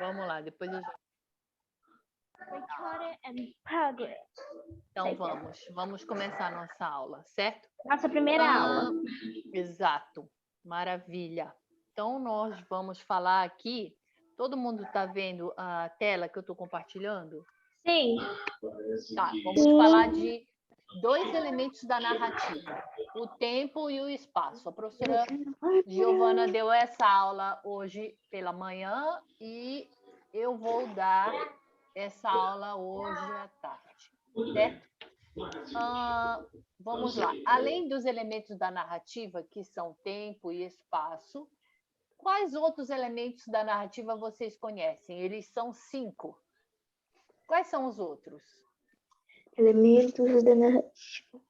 Vamos lá, depois eu já... Recorded and progress. Então vamos começar a nossa aula, certo? Nossa primeira aula. Exato, maravilha. Então nós vamos falar aqui, todo mundo está vendo a tela que eu estou compartilhando? Sim. Tá, vamos falar de dois elementos da narrativa, o tempo e o espaço. A professora Giovana deu essa aula hoje pela manhã e eu vou dar essa aula hoje à tarde, certo? Vamos lá. Além dos elementos da narrativa, que são tempo e espaço, quais outros elementos da narrativa vocês conhecem? Eles são 5. Quais são os outros? Elementos da narrativa.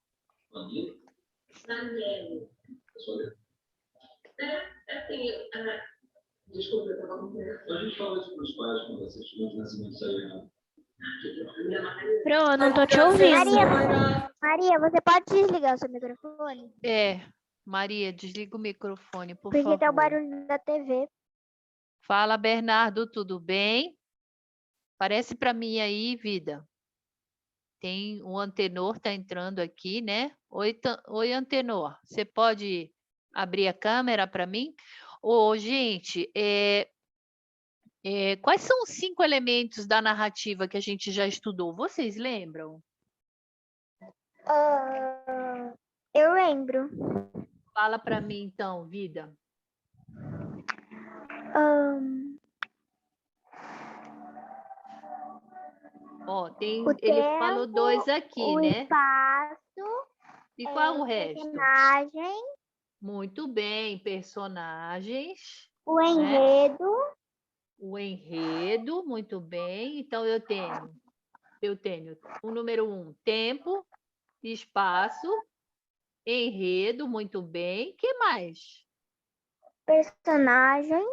Desculpa, eu estava com medo. A gente fala isso para os pais quando assistimos nascimento sair. Pro, eu não tô te ouvindo. Maria, você pode desligar o seu microfone? Maria, desliga o microfone, por Porque favor. tá o barulho da TV. Fala, Bernardo, tudo bem? Parece para mim aí, vida. Tem um Antenor tá entrando aqui, né? Oi, Antenor. Você pode abrir a câmera para mim? Gente, quais são os 5 elementos da narrativa que a gente já estudou? Vocês lembram? Eu lembro. Fala para mim, então, vida. Ele tempo, falou 2 aqui, né? O espaço. E qual o resto? Personagem. Muito bem, personagens. O enredo. Né? O enredo, muito bem. Então, eu tenho o número 1, tempo, espaço, enredo, muito bem. Que mais? Personagens,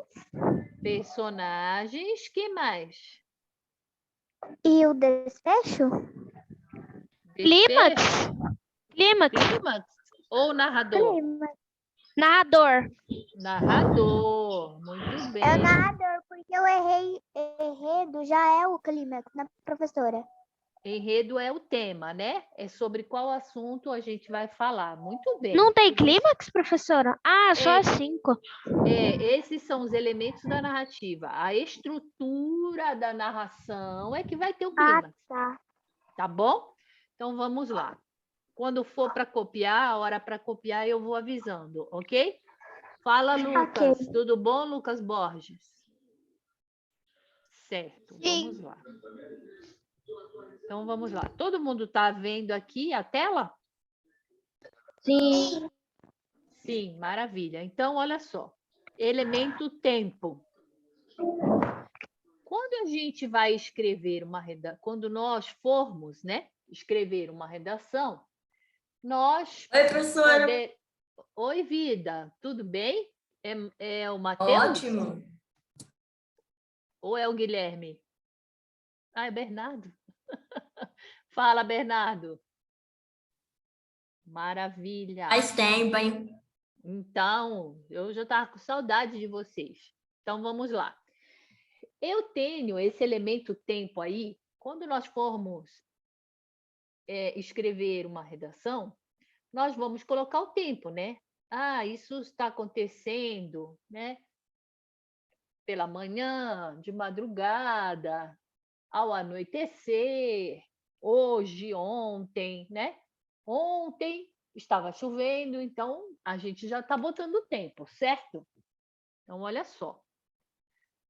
que mais? E o desfecho? Clímax. Clímax ou narrador? Clímax. Narrador, muito bem. É o narrador, porque o enredo já é o clímax, né, professora? Enredo é o tema, né? É sobre qual assunto a gente vai falar. Muito bem. Não tem clímax, professora? Só 5. Esses são os elementos da narrativa. A estrutura da narração é que vai ter o clímax. Tá. Tá bom? Então, vamos lá. Quando for para copiar, a hora para copiar, eu vou avisando, ok? Fala, Lucas. Okay. Tudo bom, Lucas Borges? Certo, vamos lá. Então, vamos lá. Todo mundo está vendo aqui a tela? Sim. Sim, maravilha. Então, olha só. Elemento tempo. Quando a gente vai escrever quando nós formos, né, escrever uma redação, nós... Oi, professora. Oi, vida. Tudo bem? É o Matheus? Ótimo. Ou é o Guilherme? É Bernardo. Fala, Bernardo. Maravilha. Faz tempo, hein? Então, eu já estava com saudade de vocês. Então, vamos lá. Eu tenho esse elemento tempo aí, quando nós formos escrever uma redação, nós vamos colocar o tempo, né? Isso está acontecendo, né? Pela manhã, de madrugada, ao anoitecer, hoje, ontem, né? Ontem estava chovendo, então a gente já está botando o tempo, certo? Então, olha só.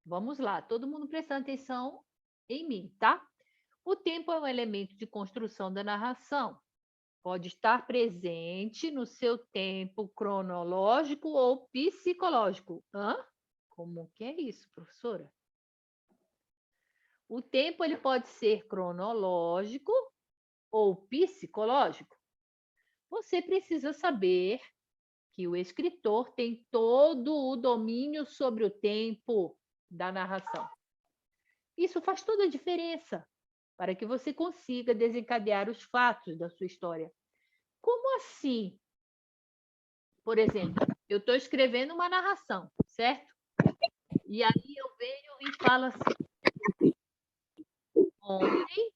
Vamos lá, todo mundo prestando atenção em mim, tá? O tempo é um elemento de construção da narração. Pode estar presente no seu tempo cronológico ou psicológico. Como que é isso, professora? O tempo ele pode ser cronológico ou psicológico. Você precisa saber que o escritor tem todo o domínio sobre o tempo da narração. Isso faz toda a diferença para que você consiga desencadear os fatos da sua história. Como assim? Por exemplo, eu estou escrevendo uma narração, certo? E aí eu venho e fala assim: ontem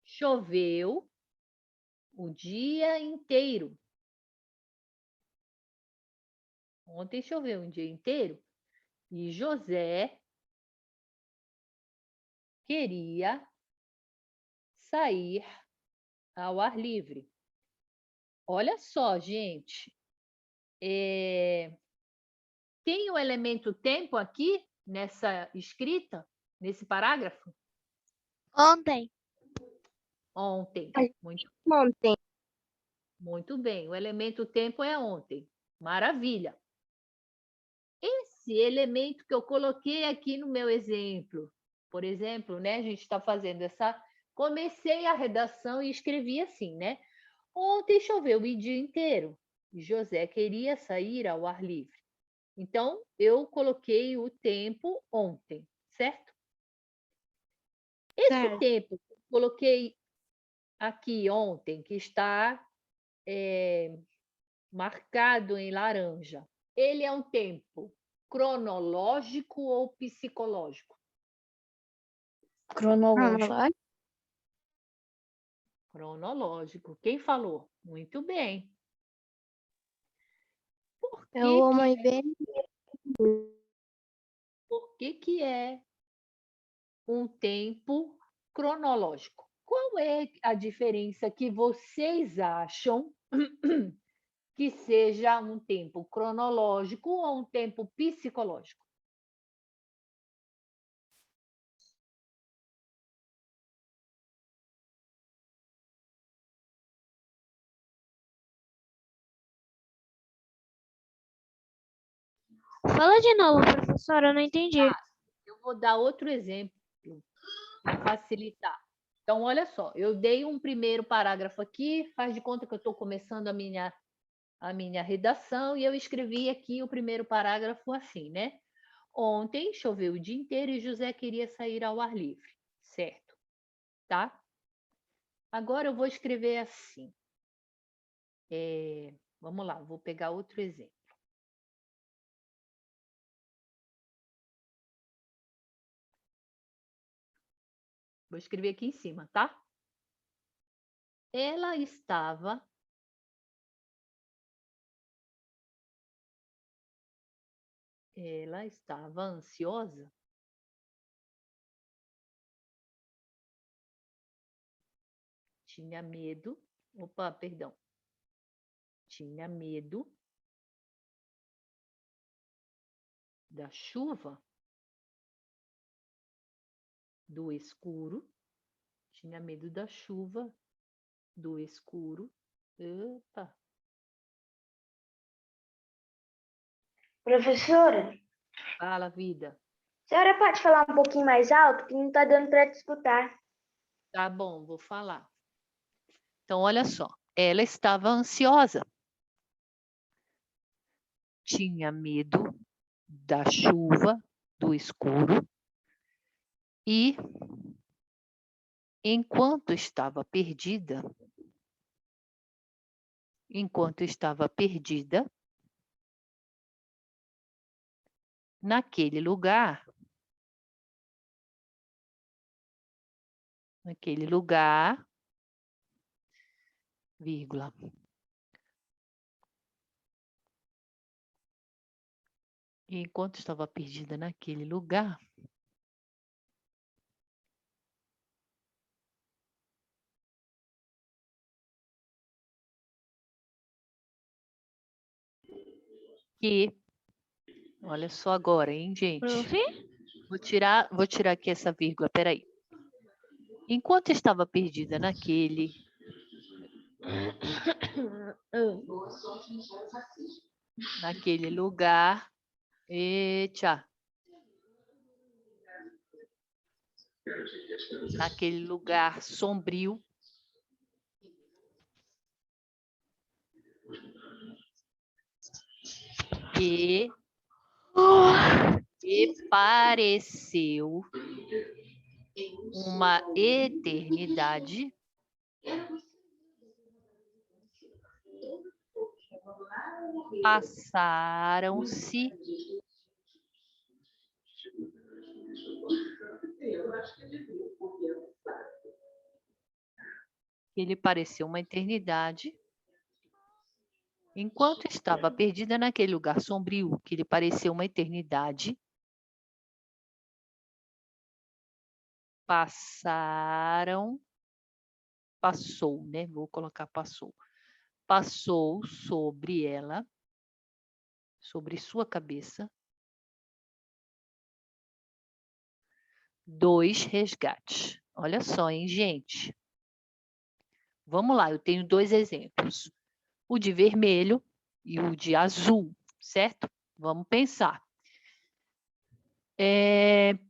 choveu o dia inteiro. Ontem choveu um dia inteiro e José queria sair ao ar livre. Olha só, gente. Tem o elemento tempo aqui nessa escrita, nesse parágrafo? Ontem. Ontem. Muito, Ontem. muito bem. O elemento tempo é ontem. Maravilha. Esse elemento que eu coloquei aqui no meu exemplo, por exemplo, né? A gente está fazendo essa. Comecei a redação e escrevi assim, né? Ontem choveu o dia inteiro. José queria sair ao ar livre. Então, eu coloquei o tempo ontem, certo? Esse tempo que eu coloquei aqui ontem, que está marcado em laranja, ele é um tempo cronológico ou psicológico? Cronológico. Cronológico. Quem falou? Muito bem. É o homem bem. Por que é um tempo cronológico? Qual é a diferença que vocês acham que seja um tempo cronológico ou um tempo psicológico? Fala de novo, professora, eu não entendi. Eu vou dar outro exemplo para facilitar. Então, olha só, eu dei um primeiro parágrafo aqui, faz de conta que eu estou começando a minha redação, e eu escrevi aqui o primeiro parágrafo assim, né? Ontem choveu o dia inteiro e José queria sair ao ar livre, certo? Tá? Agora eu vou escrever assim. Vamos lá, vou pegar outro exemplo. Vou escrever aqui em cima, tá? Ela estava ansiosa. Tinha medo. Opa, perdão. Tinha medo da chuva, do escuro. Tinha medo da chuva, do escuro. Opa. Professora, Fala, vida. a senhora pode falar um pouquinho mais alto, que não está dando para te escutar. Tá bom, vou falar. Então, olha só. Ela estava ansiosa. Tinha medo da chuva, do escuro. E, enquanto estava perdida, naquele lugar, vírgula. E enquanto estava perdida naquele lugar, olha só agora, hein, gente? Prof? Vou tirar aqui essa vírgula, peraí. Enquanto estava perdida naquele lugar, naquele lugar sombrio, e pareceu uma eternidade, passaram-se Que lhe pareceu uma eternidade. Enquanto estava perdida naquele lugar sombrio, que lhe pareceu uma eternidade, passou, né? Vou colocar passou. Passou sobre ela, sobre sua cabeça, 2 resgates. Olha só, hein, gente? Vamos lá, eu tenho 2 exemplos. O de vermelho e o de azul, certo? Vamos pensar.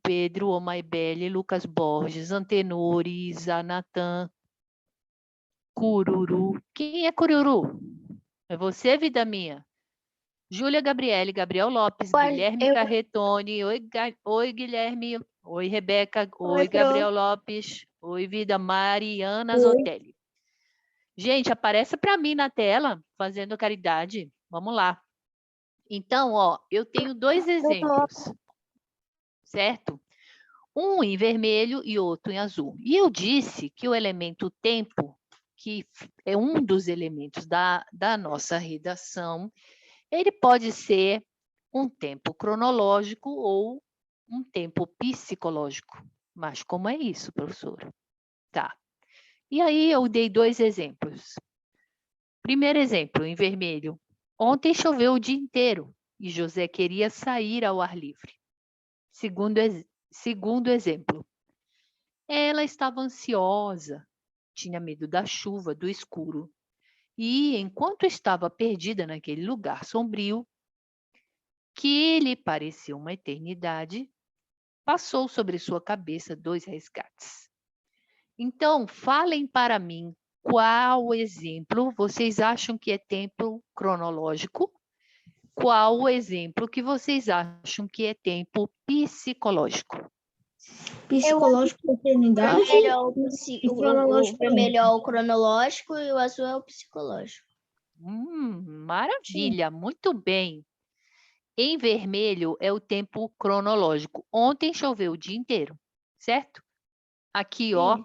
Pedro Omaibele, Lucas Borges, Antenor, Isa, Natan, Cururu. Quem é Cururu? É você, vida minha? Júlia Gabriele, Gabriel Lopes, Guilherme Carretone. Oi, Guilherme. Oi, Rebeca. Oi, Gabriel Lopes. Oi, vida. Mariana Zotelli. Gente, apareça para mim na tela, fazendo caridade. Vamos lá. Então, ó, eu tenho 2 exemplos, certo? Um em vermelho e outro em azul. E eu disse que o elemento tempo, que é um dos elementos da nossa redação, ele pode ser um tempo cronológico ou um tempo psicológico. Mas como é isso, professora? Tá. E aí eu dei 2 exemplos. Primeiro exemplo, em vermelho. Ontem choveu o dia inteiro e José queria sair ao ar livre. Segundo exemplo. Ela estava ansiosa, tinha medo da chuva, do escuro. E, enquanto estava perdida naquele lugar sombrio, que lhe pareceu uma eternidade, passou sobre sua cabeça 2 resgates. Então, falem para mim qual exemplo vocês acham que é tempo cronológico, qual o exemplo que vocês acham que é tempo psicológico. Psicológico é eternidade e O cronológico vermelho é o cronológico e o azul é o psicológico. Maravilha, muito bem. Em vermelho é o tempo cronológico. Ontem choveu o dia inteiro, certo? Aqui, ó,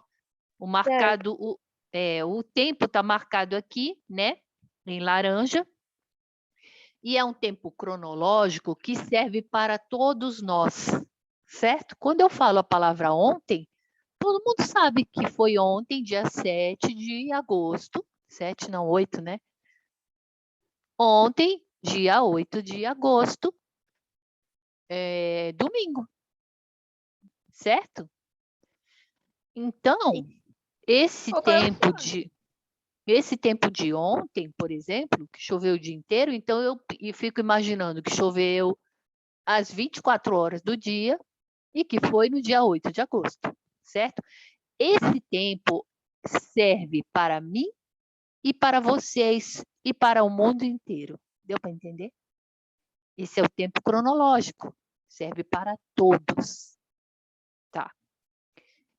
o marcado, o tempo está marcado aqui, né? Em laranja. E é um tempo cronológico que serve para todos nós, certo? Quando eu falo a palavra ontem, todo mundo sabe que foi ontem, dia 7 de agosto. 7, não, 8, né? Ontem, dia 8 de agosto, domingo, certo? Então, esse tempo de ontem, por exemplo, que choveu o dia inteiro, então eu fico imaginando que choveu às 24 horas do dia e que foi no dia 8 de agosto, certo? Esse tempo serve para mim e para vocês e para o mundo inteiro. Deu para entender? Esse é o tempo cronológico, serve para todos. Tá.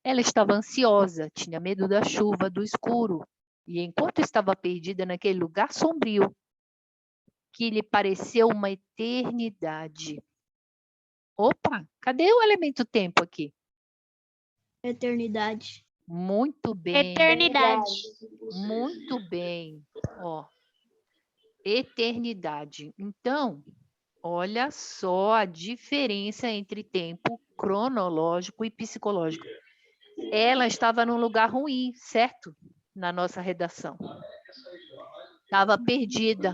Ela estava ansiosa, tinha medo da chuva, do escuro, e enquanto estava perdida naquele lugar sombrio, que lhe pareceu uma eternidade. Opa, cadê o elemento tempo aqui? Eternidade. Muito bem. Eternidade. Muito bem. Ó, eternidade. Então, olha só a diferença entre tempo cronológico e psicológico. Ela estava num lugar ruim, certo? Na nossa redação. Estava perdida.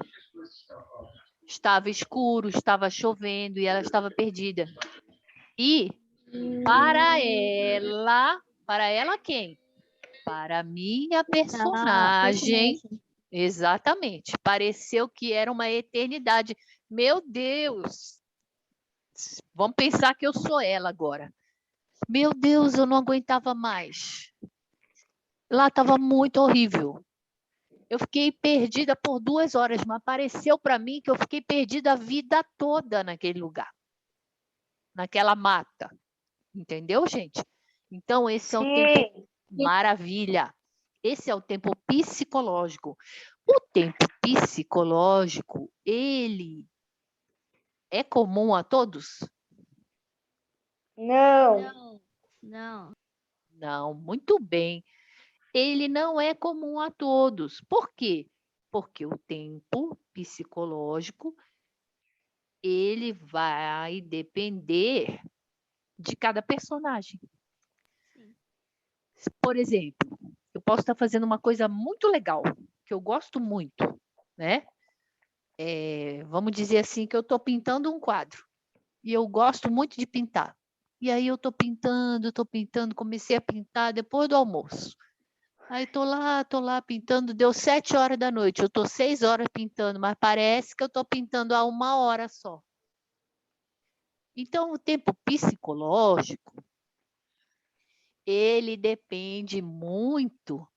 Estava escuro, estava chovendo e ela estava perdida. E para ela quem? Para a minha personagem. Exatamente. Pareceu que era uma eternidade. Meu Deus! Vamos pensar que eu sou ela agora. Meu Deus, eu não aguentava mais. Lá estava muito horrível. Eu fiquei perdida por 2 horas, mas pareceu para mim que eu fiquei perdida a vida toda naquele lugar. Naquela mata. Entendeu, gente? Então, esse é o tempo... Maravilha! Esse é o tempo psicológico. O tempo psicológico, ele é comum a todos? Não. Não. Não, muito bem. Ele não é comum a todos. Por quê? Porque o tempo psicológico, ele vai depender de cada personagem. Por exemplo, eu posso estar fazendo uma coisa muito legal, que eu gosto muito, né? Vamos dizer assim, que eu estou pintando um quadro, e eu gosto muito de pintar. E aí eu estou pintando, comecei a pintar depois do almoço. Aí estou lá pintando, deu 7 horas da noite, eu estou 6 horas pintando, mas parece que eu estou pintando há 1 hora só. Então, o tempo psicológico, ele depende muito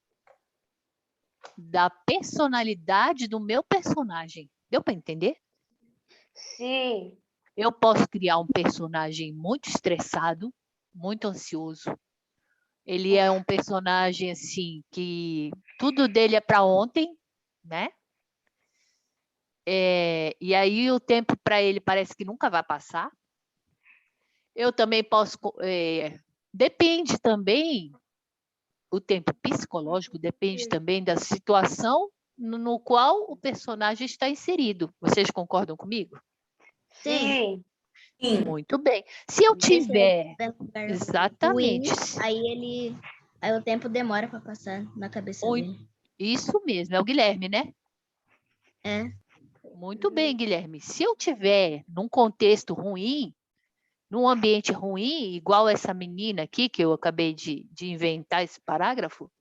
da personalidade do meu personagem. Deu para entender? Sim. Eu posso criar um personagem muito estressado, muito ansioso. Ele é um personagem assim que tudo dele é para ontem, né? E aí o tempo para ele parece que nunca vai passar. Eu também posso. Depende também, o tempo psicológico depende também da situação no qual o personagem está inserido. Vocês concordam comigo? Sim. Muito bem. Se eu tiver. Ruim, Exatamente. aí o tempo demora para passar na cabeça dele. Isso mesmo, é o Guilherme, né? É. Muito bem, Guilherme. Se eu tiver num contexto ruim, num ambiente ruim, igual essa menina aqui, que eu acabei de inventar esse parágrafo,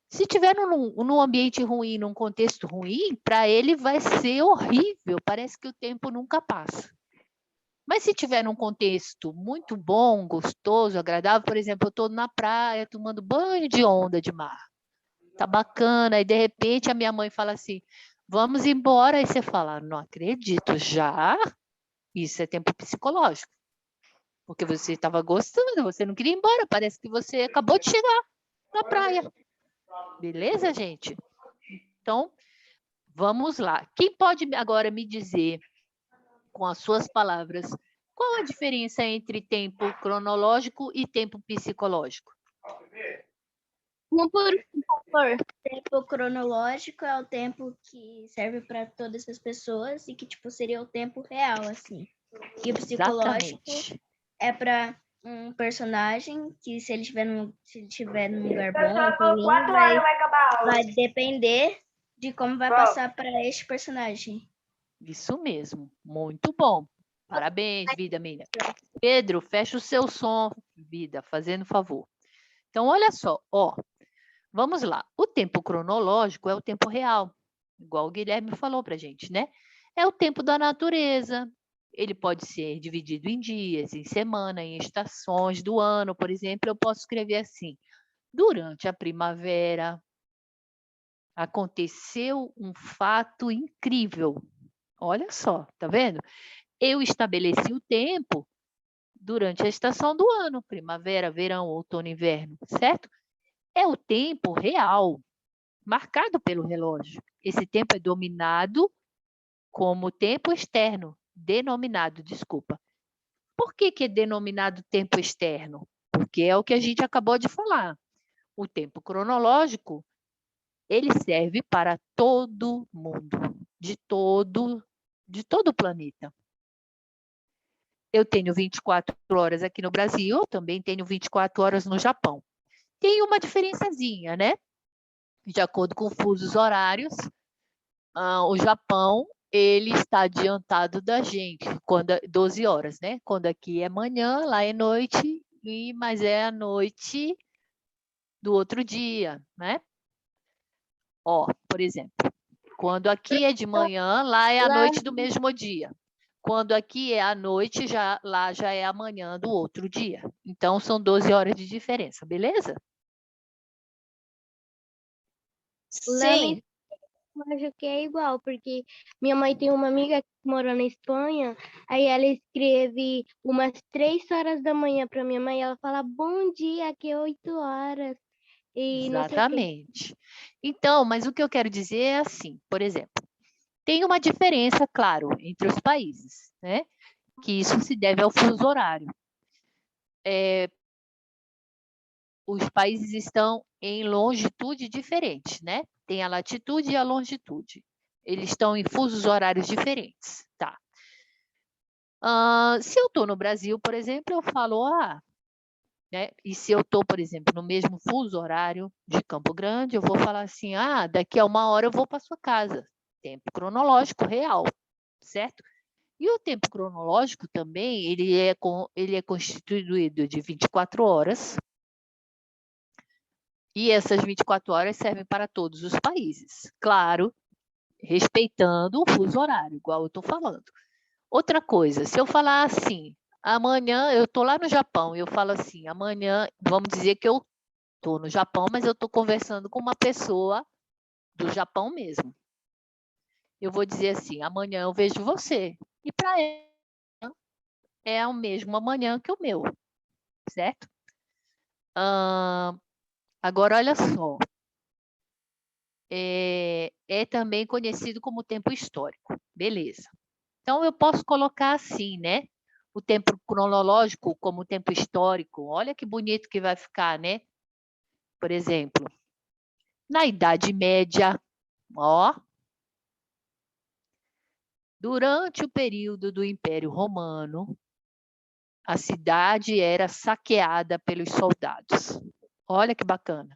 se tiver num ambiente ruim, num contexto ruim, para ele vai ser horrível, parece que o tempo nunca passa. Mas se tiver num contexto muito bom, gostoso, agradável, por exemplo, eu estou na praia tomando banho de onda de mar, tá bacana, e de repente a minha mãe fala assim, vamos embora, aí você fala, não acredito, já? Isso é tempo psicológico. Porque você estava gostando, você não queria ir embora, parece que você acabou de chegar na praia. Beleza, gente? Então, vamos lá. Quem pode agora me dizer, com as suas palavras, qual a diferença entre tempo cronológico e tempo psicológico? Por favor. O tempo cronológico é o tempo que serve para todas as pessoas e que tipo seria o tempo real, assim. E o psicológico é para um personagem que se ele estiver num lugar bom ou ruim, vai depender de como vai passar para este personagem. Isso mesmo, muito bom. Parabéns, Vida minha. Pedro, fecha o seu som, Vida, fazendo favor. Então, olha só, vamos lá. O tempo cronológico é o tempo real, igual o Guilherme falou para a gente, né? É o tempo da natureza. Ele pode ser dividido em dias, em semana, em estações do ano. Por exemplo, eu posso escrever assim: durante a primavera, aconteceu um fato incrível. Olha só, tá vendo? Eu estabeleci o tempo durante a estação do ano, primavera, verão, outono, inverno, certo? É o tempo real, marcado pelo relógio. Esse tempo é dominado como tempo externo, denominado, desculpa. Por que é denominado tempo externo? Porque é o que a gente acabou de falar. O tempo cronológico, ele serve para todo mundo, de todo o planeta. Eu tenho 24 horas aqui no Brasil, também tenho 24 horas no Japão. Tem uma diferençazinha, né? De acordo com fusos horários, o Japão, ele está adiantado da gente, 12 horas, né? Quando aqui é manhã, lá é noite, mas é a noite do outro dia, né? Por exemplo, quando aqui é de manhã, lá é a noite do mesmo dia. Quando aqui é à noite, lá já é amanhã do outro dia. Então, são 12 horas de diferença, beleza? Sim. Eu acho que é igual, porque minha mãe tem uma amiga que mora na Espanha, aí ela escreve umas 3 horas da manhã para minha mãe, e ela fala, bom dia, aqui é 8 horas, e não sei o quê. Exatamente. Então, mas o que eu quero dizer é assim, por exemplo, tem uma diferença, claro, entre os países, né? Que isso se deve ao fuso horário. os países estão em longitude diferente, né? Tem a latitude e a longitude. Eles estão em fusos horários diferentes, tá? Se eu estou no Brasil, por exemplo, eu falo, né? E se eu estou, por exemplo, no mesmo fuso horário de Campo Grande, eu vou falar assim, daqui a 1 hora eu vou para sua casa. Tempo cronológico real, certo? E o tempo cronológico também, ele é constituído de 24 horas, e essas 24 horas servem para todos os países. Claro, respeitando o fuso horário, igual eu estou falando. Outra coisa, se eu falar assim, amanhã eu estou lá no Japão, eu falo assim, amanhã, vamos dizer que eu estou no Japão, mas eu estou conversando com uma pessoa do Japão mesmo. Eu vou dizer assim, amanhã eu vejo você. E para ela, é o mesmo amanhã que o meu, certo? Agora, olha só. É também conhecido como tempo histórico. Beleza. Então, eu posso colocar assim, né? O tempo cronológico como tempo histórico. Olha que bonito que vai ficar, né? Por exemplo, na Idade Média, durante o período do Império Romano, a cidade era saqueada pelos soldados. Olha que bacana.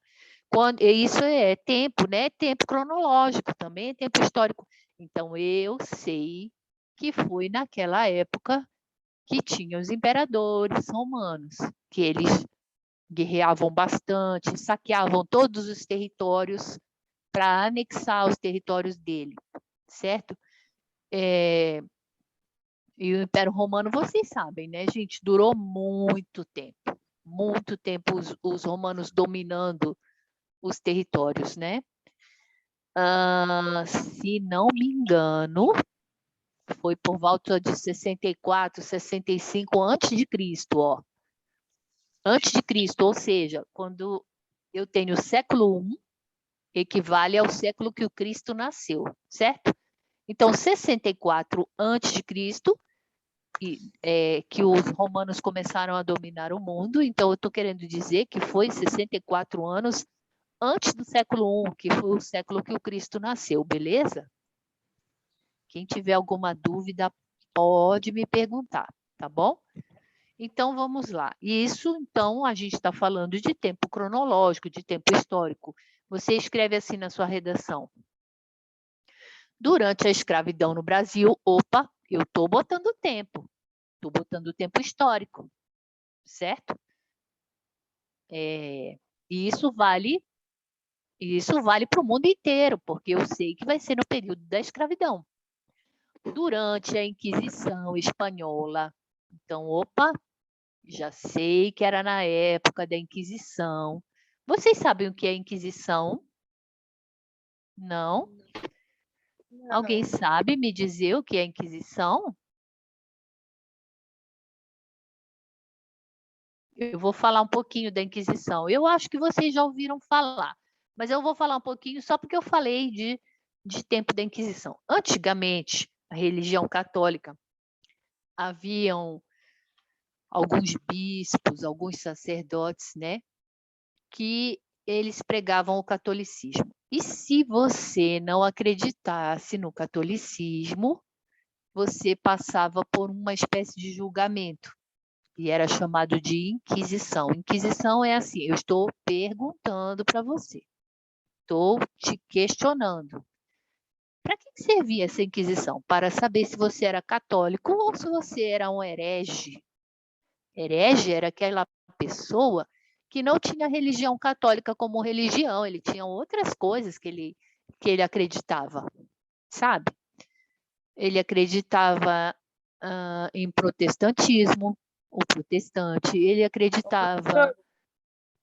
Isso é tempo, né? Tempo cronológico, também é tempo histórico. Então, eu sei que foi naquela época que tinha os imperadores romanos, que eles guerreavam bastante, saqueavam todos os territórios para anexar os territórios dele, certo? E o Império Romano, vocês sabem, né, gente? Durou muito tempo os romanos dominando os territórios, né? Se não me engano, foi por volta de 64, 65 antes de Cristo, ó. Antes de Cristo, ou seja, quando eu tenho o século I, equivale ao século que o Cristo nasceu, certo? Então, 64 antes de Cristo, que os romanos começaram a dominar o mundo, então eu estou querendo dizer que foi 64 anos antes do século I, que foi o século que o Cristo nasceu, beleza? Quem tiver alguma dúvida, pode me perguntar, tá bom? Então, vamos lá. Isso, então, a gente está falando de tempo cronológico, de tempo histórico. Você escreve assim na sua redação. Durante a escravidão no Brasil, eu estou botando tempo. Estou botando tempo histórico, certo? E isso vale para o mundo inteiro, porque eu sei que vai ser no período da escravidão. Durante a Inquisição Espanhola. Então, já sei que era na época da Inquisição. Vocês sabem o que é Inquisição? Não? Alguém sabe me dizer o que é Inquisição? Eu vou falar um pouquinho da Inquisição. Eu acho que vocês já ouviram falar, mas eu vou falar um pouquinho só porque eu falei de tempo da Inquisição. Antigamente, a religião católica, haviam alguns bispos, alguns sacerdotes, né, que eles pregavam o catolicismo. E se você não acreditasse no catolicismo, você passava por uma espécie de julgamento, e era chamado de Inquisição. Inquisição é assim, eu estou perguntando para você, estou te questionando. Para que servia essa Inquisição? Para saber se você era católico ou se você era um herege. Herege era aquela pessoa que não tinha religião católica como religião, ele tinha outras coisas que ele acreditava, sabe? Ele acreditava em protestantismo, o protestante, ele acreditava...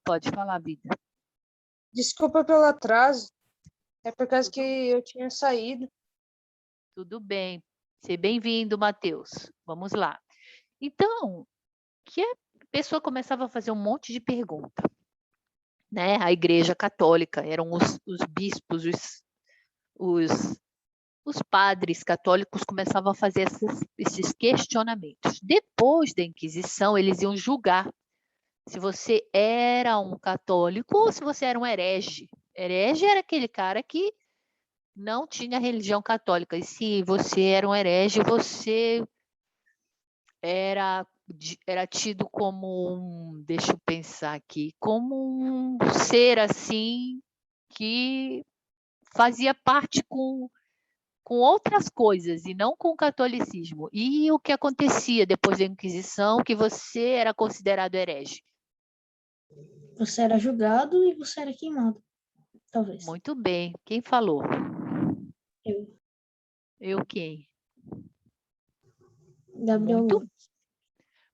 Pode falar, vida. Desculpa pelo atraso, é por causa que eu tinha saído. Tudo bem. Seja bem-vindo, Matheus. Vamos lá. Então, que a pessoa começava a fazer um monte de pergunta, né? A Igreja Católica, eram os bispos, os padres católicos começavam a fazer esses questionamentos. Depois da Inquisição, eles iam julgar Se você era um católico ou se você era um herege. Herege era aquele cara que não tinha religião católica. E se você era um herege, você era tido como deixa eu pensar aqui, como um ser assim que fazia parte com outras coisas e não com o catolicismo. E o que acontecia depois da Inquisição, que você era considerado herege? Você era julgado e você era queimado, talvez. Muito bem. Quem falou? Eu, Eu quem? Gabriel Muito, Luz.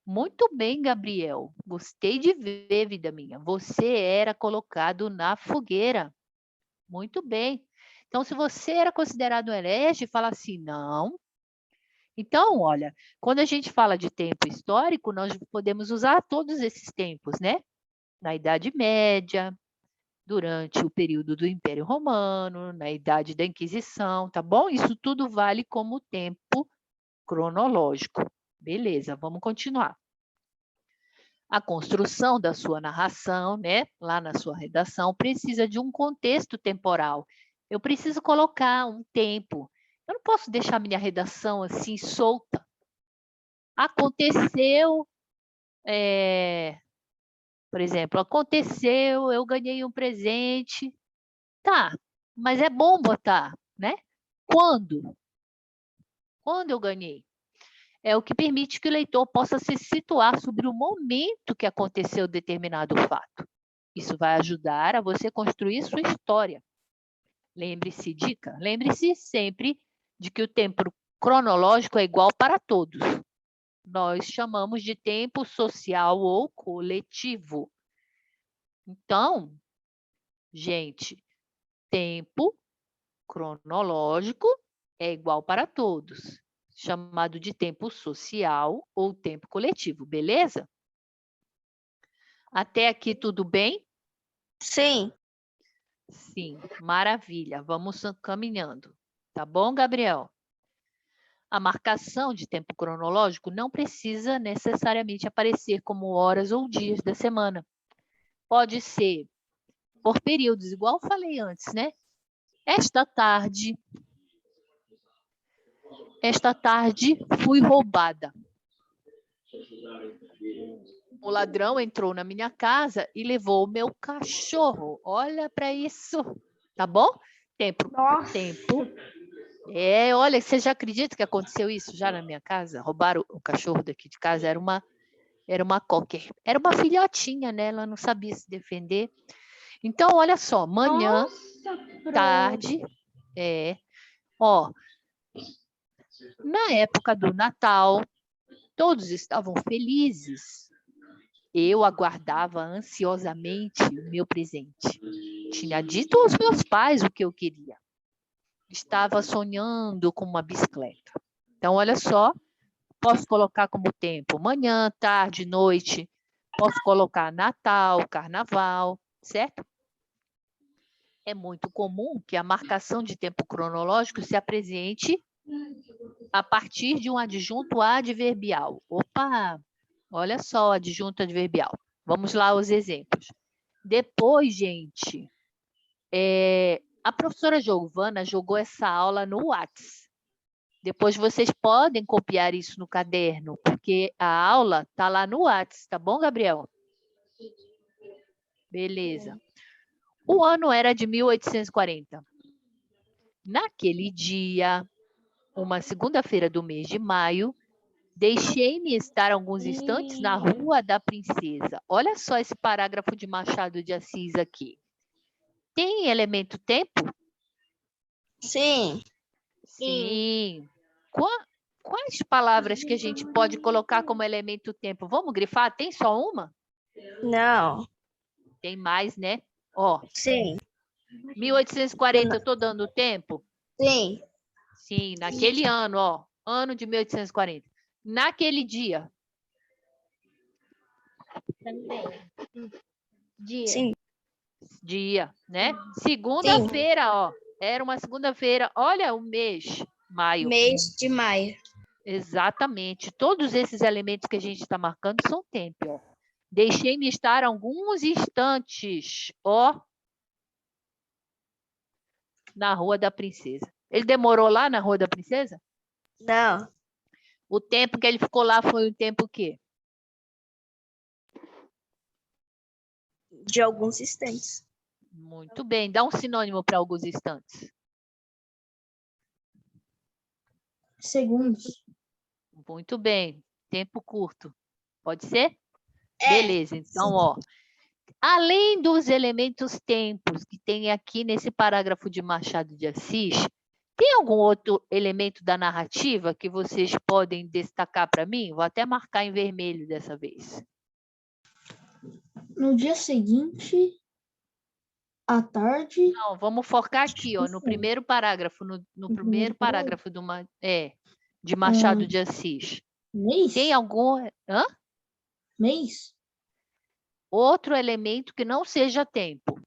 muito bem, Gabriel. Gostei de ver, vida minha. Você era colocado na fogueira. Muito bem. Então, se você era considerado herege, fala assim, não. Então, olha, quando a gente fala de tempo histórico, nós podemos usar todos esses tempos, né? Na Idade Média, durante o período do Império Romano, na Idade da Inquisição, tá bom? Isso tudo vale como tempo cronológico. Beleza, vamos continuar. A construção da sua narração, né, lá na sua redação, precisa de um contexto temporal. Eu preciso colocar um tempo. Eu não posso deixar minha redação assim solta. Aconteceu, por exemplo, aconteceu, eu ganhei um presente. Tá, mas é bom botar, né? Quando? Quando eu ganhei? É o que permite que o leitor possa se situar sobre o momento que aconteceu determinado fato. Isso vai ajudar a você construir sua história. Lembre-se, dica, lembre-se sempre de que o tempo cronológico é igual para todos. Nós chamamos de tempo social ou coletivo. Então, gente, tempo cronológico é igual para todos, chamado de tempo social ou tempo coletivo, beleza? Até aqui tudo bem? Sim. Sim, maravilha. Vamos caminhando. Tá bom, Gabriel? A marcação de tempo cronológico não precisa necessariamente aparecer como horas ou dias da semana. Pode ser por períodos, igual eu falei antes, né? Esta tarde fui roubada. O ladrão entrou na minha casa e levou o meu cachorro. Olha para isso, tá bom? Tempo. Olha, você já acredita que aconteceu isso já na minha casa? Roubaram o cachorro daqui de casa, era uma cocker. Era uma filhotinha, né? Ela não sabia se defender. Então, olha só, manhã, tarde, na época do Natal, todos estavam felizes. Eu aguardava ansiosamente o meu presente. Tinha dito aos meus pais o que eu queria. Estava sonhando com uma bicicleta. Então, olha só, posso colocar como tempo manhã, tarde, noite. Posso colocar Natal, Carnaval, certo? É muito comum que a marcação de tempo cronológico se apresente a partir de um adjunto adverbial. Opa, olha só o adjunto adverbial. Vamos lá os exemplos. Depois, gente, a professora Giovana jogou essa aula no Whats. Depois vocês podem copiar isso no caderno, porque a aula está lá no Whats, tá bom, Gabriel? Beleza. O ano era de 1840. Naquele dia, uma segunda-feira do mês de maio, deixei-me estar alguns instantes na Rua da Princesa. Olha só esse parágrafo de Machado de Assis aqui. Tem elemento tempo? Sim. Sim. Quais palavras que a gente pode colocar como elemento tempo? Vamos grifar? Tem só uma? Não. Tem mais, né? Ó, Sim. 1840, eu estou dando tempo? Sim. Sim, naquele ano, ó. Ano de 1840. Naquele dia. Também. Dia. Sim. Dia, né? Segunda-feira, ó. Era uma segunda-feira. Olha o mês, maio. Mês de maio. Exatamente. Todos esses elementos que a gente está marcando são tempo, ó. Deixei-me estar alguns instantes, ó, na Rua da Princesa. Ele demorou lá na Rua da Princesa? Não. O tempo que ele ficou lá foi o tempo o quê? De alguns instantes. Muito bem. Dá um sinônimo para alguns instantes. Segundos. Muito bem. Tempo curto. Pode ser? É. Beleza. Então, ó. Além dos elementos tempos que tem aqui nesse parágrafo de Machado de Assis, tem algum outro elemento da narrativa que vocês podem destacar para mim? Vou até marcar em vermelho dessa vez. No dia seguinte, à tarde, Não, vamos focar aqui, ó, no Isso. primeiro parágrafo, no primeiro primeiro parágrafo de Machado de Assis. mês? Tem algum Mês? outro elemento que não seja tempo?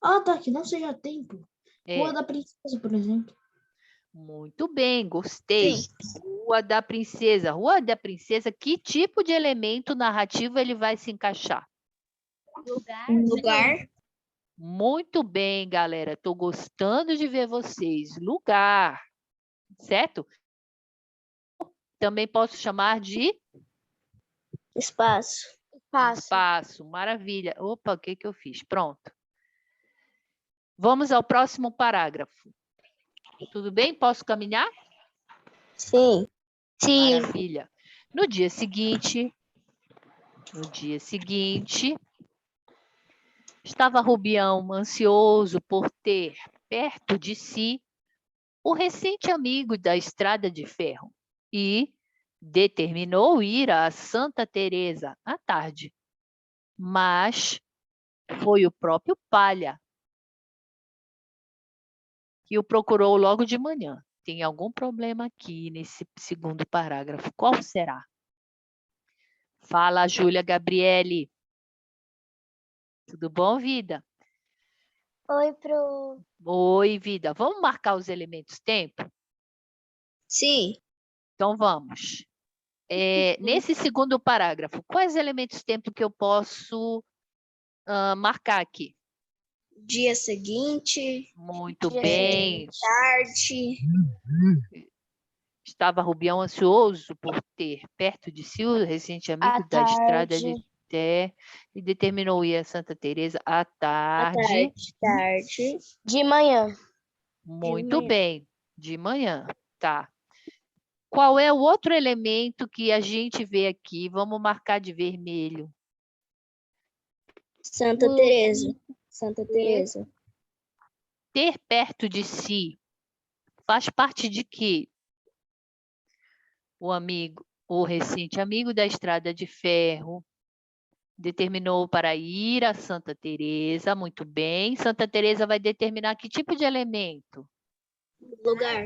Ah, tá, que não seja tempo. É. Rua da Princesa, por exemplo. Muito bem, gostei. Sim. Rua da Princesa. Rua da Princesa, que tipo de elemento narrativo ele vai se encaixar? Lugar. Muito bem, galera. Estou gostando de ver vocês. Lugar, certo? Também posso chamar de Espaço. espaço. Maravilha. Opa, o que que eu fiz? Pronto. Vamos ao próximo parágrafo. Tudo bem? Posso caminhar? Sim. Maravilha. No dia seguinte, estava Rubião ansioso por ter perto de si o recente amigo da Estrada de Ferro e determinou ir a Santa Teresa à tarde. Mas foi o próprio Palha que o procurou logo de manhã. Tem algum problema aqui nesse segundo parágrafo. Qual será? Fala, Júlia Gabriele. Tudo bom, vida? Oi, pro. Oi, vida. Vamos marcar os elementos tempo? Sim. Então, vamos. Nesse segundo parágrafo, quais elementos tempo que eu posso marcar aqui? Dia seguinte. Muito bem. Tarde. Estava Rubião ansioso por ter perto de si o recente amigo da Estrada de Terra e determinou ir a Santa Teresa à tarde. Tarde. De manhã. Muito bem, de manhã, tá. Qual é o outro elemento que a gente vê aqui? Vamos marcar de vermelho. Santa Teresa. Santa Teresa. Ter perto de si faz parte de quê? O recente amigo da Estrada de Ferro determinou para ir a Santa Teresa, muito bem. Santa Teresa vai determinar que tipo de elemento? Lugar.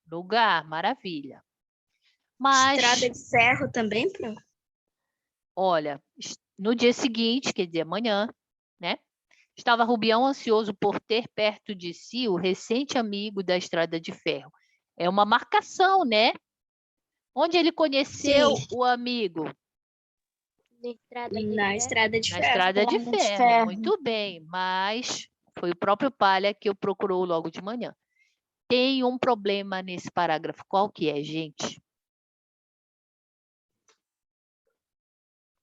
Lugar, maravilha. Mas, Estrada de ferro também, Pro? olha, no dia seguinte, quer dizer, amanhã, né? Estava Rubião ansioso por ter perto de si o recente amigo da Estrada de Ferro. É uma marcação, né? Onde ele conheceu o amigo? Na Estrada de Na Ferro. Estrada de Ferro. Muito bem, mas foi o próprio Palha que o procurou logo de manhã. Tem um problema nesse parágrafo. Qual que é, gente?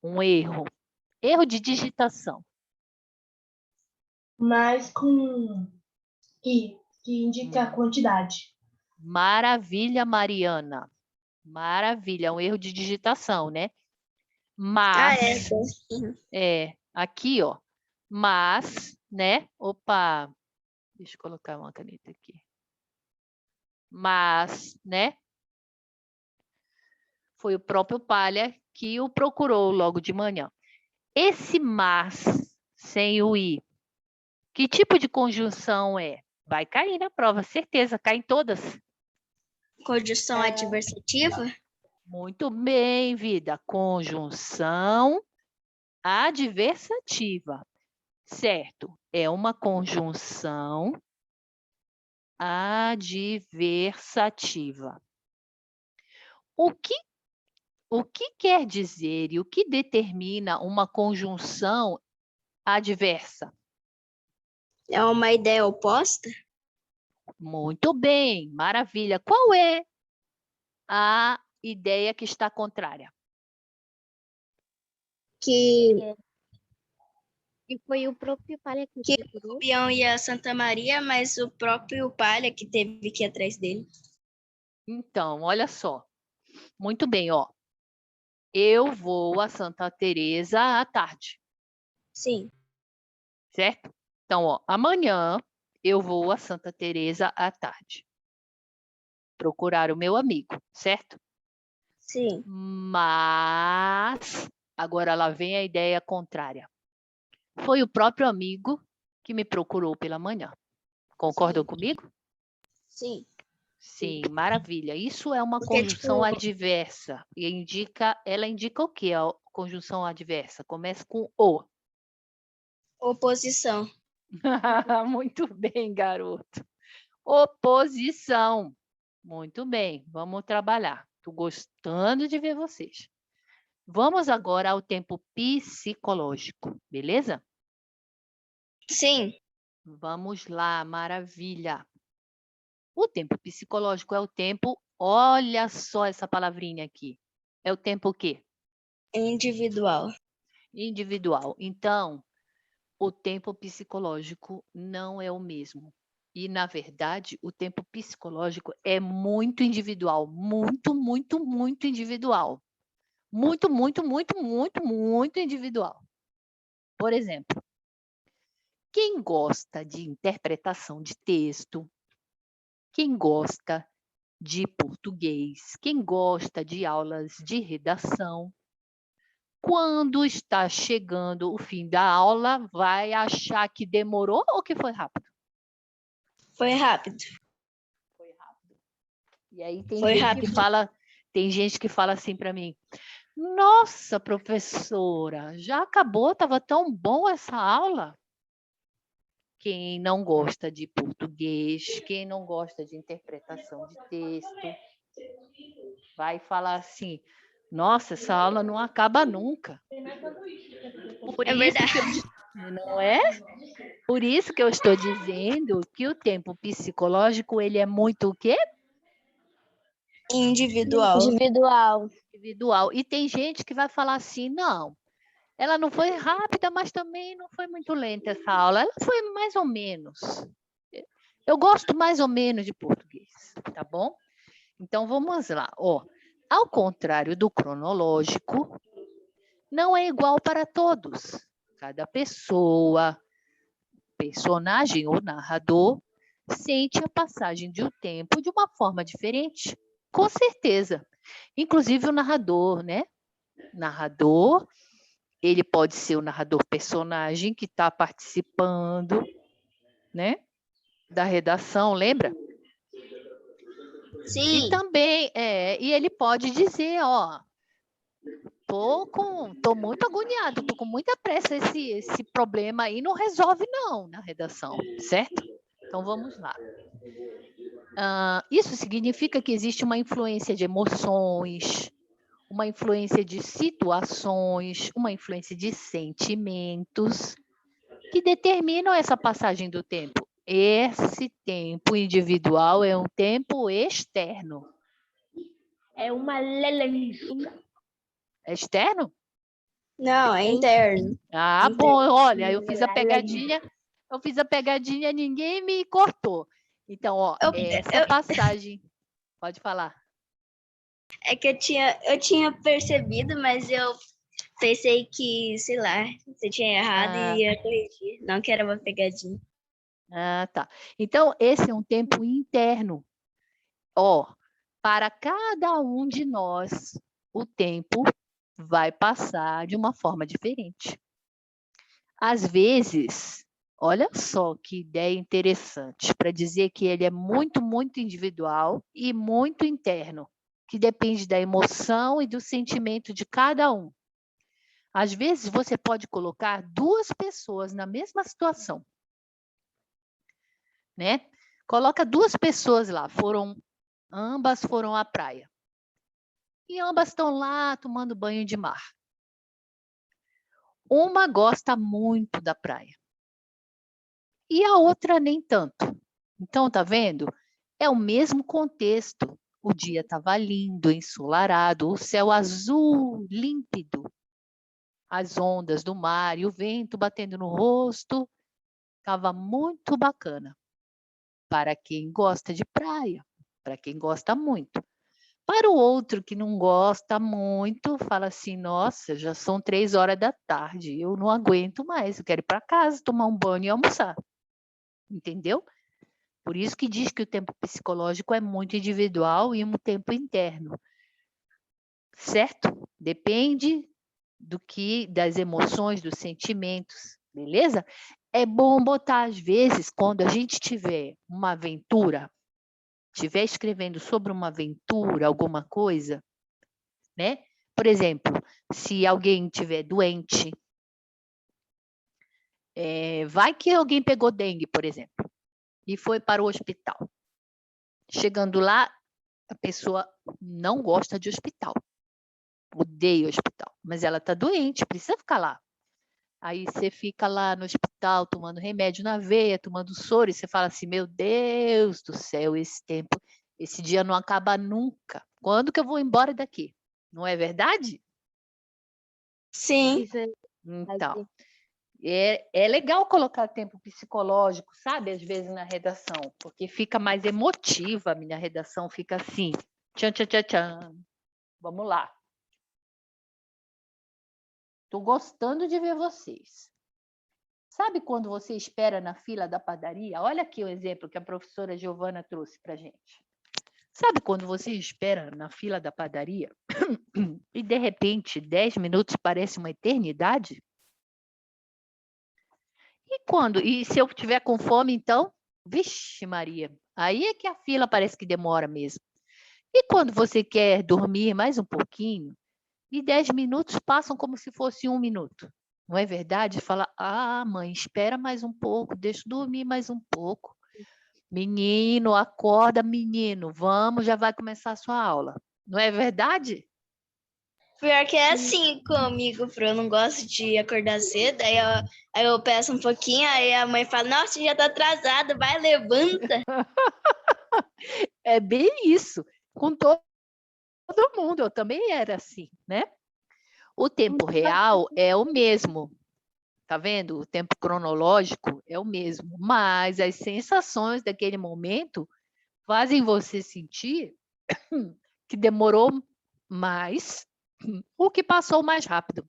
Um erro. Erro de digitação. Mas com I, que indica a quantidade. Maravilha, Mariana. Maravilha, um erro de digitação, né? Mas, aqui, ó. Mas, né? Opa, deixa eu colocar uma caneta aqui. Mas, né? Foi o próprio Palha que o procurou logo de manhã. Esse mas, sem o i, que tipo de conjunção é? Vai cair na prova, certeza, cai em todas. Conjunção adversativa? Muito bem, vida. Conjunção adversativa. Certo, é uma conjunção adversativa. O que o que quer dizer e o que determina uma conjunção adversa? É uma ideia oposta? Muito bem, maravilha. Qual é a ideia que está contrária? Que E foi o próprio Palha que Que- procurou. o Bião ia a Santa Maria, mas o próprio Palha que teve que ir atrás dele. Então, olha só. Muito bem, ó. Eu vou a Santa Teresa à tarde, Sim, certo? Então, ó, amanhã eu vou a Santa Teresa à tarde. Procurar o meu amigo, certo? sim. Mas agora lá vem a ideia contrária. Foi o próprio amigo que me procurou pela manhã. Concordam comigo? Sim. Sim, maravilha. Isso é uma Porque, conjunção tipo, adversa. E ela indica o quê? A conjunção adversa. Começa com o. oposição. Muito bem, garoto. Oposição. Muito bem, vamos trabalhar. Estou gostando de ver vocês. Vamos agora ao tempo psicológico, beleza? Sim. Vamos lá, maravilha. O tempo psicológico é o tempo, olha só essa palavrinha aqui. É o tempo o quê? Individual. Individual. Então, o tempo psicológico não é o mesmo. E, na verdade, o tempo psicológico é muito individual. Muito, muito, muito individual. Muito, muito, muito, muito, muito individual. Por exemplo, quem gosta de interpretação de texto, quem gosta de português, quem gosta de aulas de redação, quando está chegando o fim da aula, vai achar que demorou ou que foi rápido? Foi rápido. Foi rápido. E aí tem Foi gente rápido. que fala assim para mim: "Nossa, professora, já acabou, estava tão bom essa aula". Quem não gosta de português, quem não gosta de interpretação de texto, vai falar assim: "Nossa, essa aula não acaba nunca". Por É isso verdade. que não é? Por isso que eu estou dizendo que o tempo psicológico, ele é muito o quê? Individual. Individual. Individual. E tem gente que vai falar assim: "Não, ela não foi rápida, mas também não foi muito lenta essa aula. Ela foi mais ou menos. Eu gosto mais ou menos de português, tá bom? Então vamos lá, ó. Ao contrário do cronológico, não é igual para todos. Cada pessoa, personagem ou narrador sente a passagem de um tempo de uma forma diferente, com certeza. Inclusive o narrador, né? Narrador, ele pode ser o narrador personagem que está participando, né? Da redação, lembra? Sim. E também, e ele pode dizer, ó, tô muito agoniado, tô com muita pressa, esse problema aí não resolve não na redação, certo? Então vamos lá. Isso significa que existe uma influência de emoções, uma influência de situações, uma influência de sentimentos que determinam essa passagem do tempo. Esse tempo individual é um tempo externo. É uma lelência. É externo? Não, é interno. Ah, bom, olha, eu fiz a pegadinha, ninguém me cortou. Então, ó, essa passagem, pode falar. É que eu tinha percebido, mas eu pensei que, sei lá, você tinha errado e ia corrigir. Não que era uma pegadinha. Ah, tá. Então, esse é um tempo interno. Ó, para cada um de nós, o tempo vai passar de uma forma diferente. Às vezes, olha só que ideia interessante, para dizer que ele é muito, muito individual e muito interno, que depende da emoção e do sentimento de cada um. Às vezes, você pode colocar duas pessoas na mesma situação, né? Coloca duas pessoas lá, ambas foram à praia. E ambas estão lá tomando banho de mar. Uma gosta muito da praia e a outra nem tanto. Então, tá vendo? É o mesmo contexto. O dia estava lindo, ensolarado, o céu azul, límpido, as ondas do mar e o vento batendo no rosto. Estava muito bacana para quem gosta de praia, para quem gosta muito. Para o outro que não gosta muito, fala assim: nossa, já são 3 horas da tarde, eu não aguento mais, eu quero ir para casa, tomar um banho e almoçar. Entendeu? Por isso que diz que o tempo psicológico é muito individual e um tempo interno. Certo? Depende das emoções, dos sentimentos, beleza? É bom botar, às vezes, quando a gente tiver uma aventura, estiver escrevendo sobre uma aventura, alguma coisa, né? Por exemplo, se alguém estiver doente, vai que alguém pegou dengue, por exemplo, e foi para o hospital. Chegando lá, a pessoa não gosta de hospital, odeia o hospital, mas ela está doente, precisa ficar lá. Aí você fica lá no hospital tomando remédio na veia, tomando soro, e você fala assim: meu Deus do céu, esse dia não acaba nunca. Quando que eu vou embora daqui? Não é verdade? Sim. Isso é Então, é legal colocar tempo psicológico, sabe? Às vezes na redação, porque fica mais emotiva, a minha redação fica assim. Tchan, tchan, tchan, tchan. Vamos lá. Estou gostando de ver vocês. Sabe quando você espera na fila da padaria? Olha aqui o exemplo que a professora Giovana trouxe para a gente. Sabe quando você espera na fila da padaria e, de repente, 10 minutos parece uma eternidade? E se eu tiver com fome, então? Vixe Maria, aí é que a fila parece que demora mesmo. E quando você quer dormir mais um pouquinho, e 10 minutos passam como se fosse 1 minuto. Não é verdade? Fala: mãe, espera mais um pouco, deixa eu dormir mais um pouco. Menino, acorda, menino, vamos, já vai começar a sua aula. Não é verdade? Pior que é assim comigo, Fran. Eu não gosto de acordar cedo, aí eu peço um pouquinho, aí a mãe fala: nossa, já tá atrasado, vai, levanta. É bem isso. Com todo mundo, eu também era assim, né? O tempo real é o mesmo. Tá vendo? O tempo cronológico é o mesmo, mas as sensações daquele momento fazem você sentir que demorou mais, o que passou mais rápido.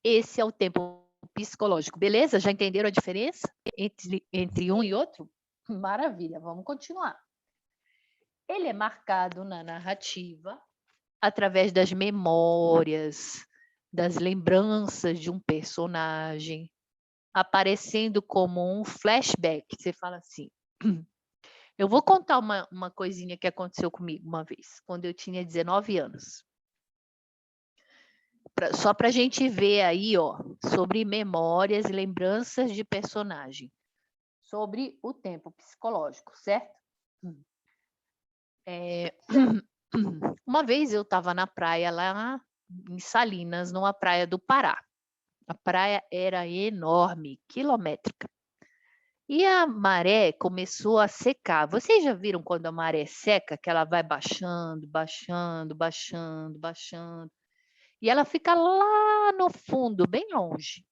Esse é o tempo psicológico, beleza? Já entenderam a diferença entre um e outro? Maravilha, vamos continuar. Ele é marcado na narrativa através das memórias, das lembranças de um personagem, aparecendo como um flashback. Você fala assim: eu vou contar uma coisinha que aconteceu comigo uma vez, quando eu tinha 19 anos. Só para a gente ver aí, ó, sobre memórias e lembranças de personagem, sobre o tempo psicológico, certo? Uma vez eu estava na praia lá em Salinas, numa praia do Pará. A praia era enorme, quilométrica. E a maré começou a secar. Vocês já viram quando a maré seca, que ela vai baixando, baixando, baixando, baixando? E ela fica lá no fundo, bem longe.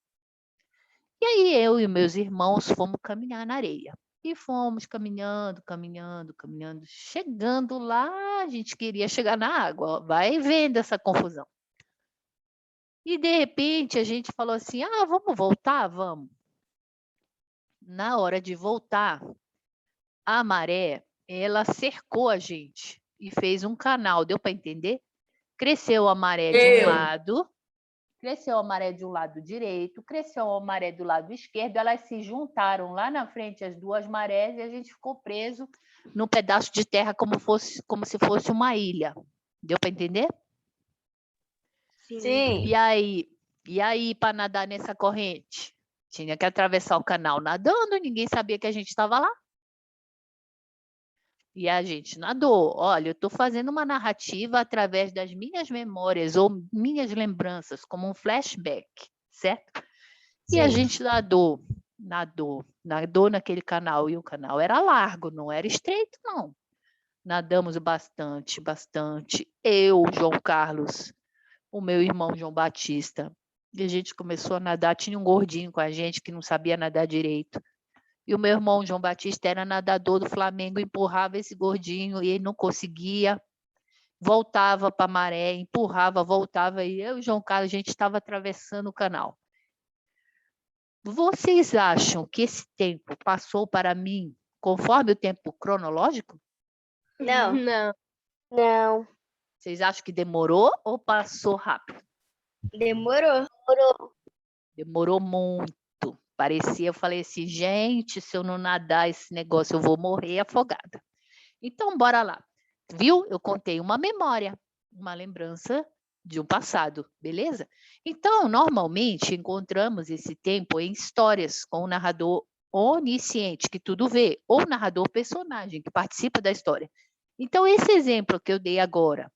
E aí eu e meus irmãos fomos caminhar na areia. E fomos caminhando, caminhando, caminhando. Chegando lá, a gente queria chegar na água. Vai vendo essa confusão. E de repente a gente falou assim: vamos voltar? Vamos. Na hora de voltar, a maré, ela cercou a gente e fez um canal. Deu para entender? Cresceu a maré de um lado. Cresceu a maré de um lado direito, cresceu a maré do lado esquerdo, elas se juntaram lá na frente, as duas marés, e a gente ficou preso num pedaço de terra como se fosse uma ilha. Deu para entender? Sim. E aí para nadar nessa corrente? Tinha que atravessar o canal nadando, ninguém sabia que a gente estava lá. E a gente nadou. Olha, eu estou fazendo uma narrativa através das minhas memórias ou minhas lembranças, como um flashback, certo? E a gente nadou naquele canal. E o canal era largo, não era estreito, não. Nadamos bastante, bastante. Eu, João Carlos, o meu irmão João Batista. E a gente começou a nadar. Tinha um gordinho com a gente que não sabia nadar direito. E o meu irmão João Batista era nadador do Flamengo, empurrava esse gordinho e ele não conseguia. Voltava para a maré, empurrava, voltava. E eu e o João Carlos, a gente estava atravessando o canal. Vocês acham que esse tempo passou para mim conforme o tempo cronológico? Não. Não. Não. Vocês acham que demorou ou passou rápido? Demorou. Demorou muito. Parecia, eu falei assim, gente, se eu não nadar esse negócio, eu vou morrer afogada. Então, bora lá. Viu? Eu contei uma memória, uma lembrança de um passado, beleza? Então, normalmente, encontramos esse tempo em histórias com o narrador onisciente, que tudo vê, ou narrador personagem, que participa da história. Então, esse exemplo que eu dei agora,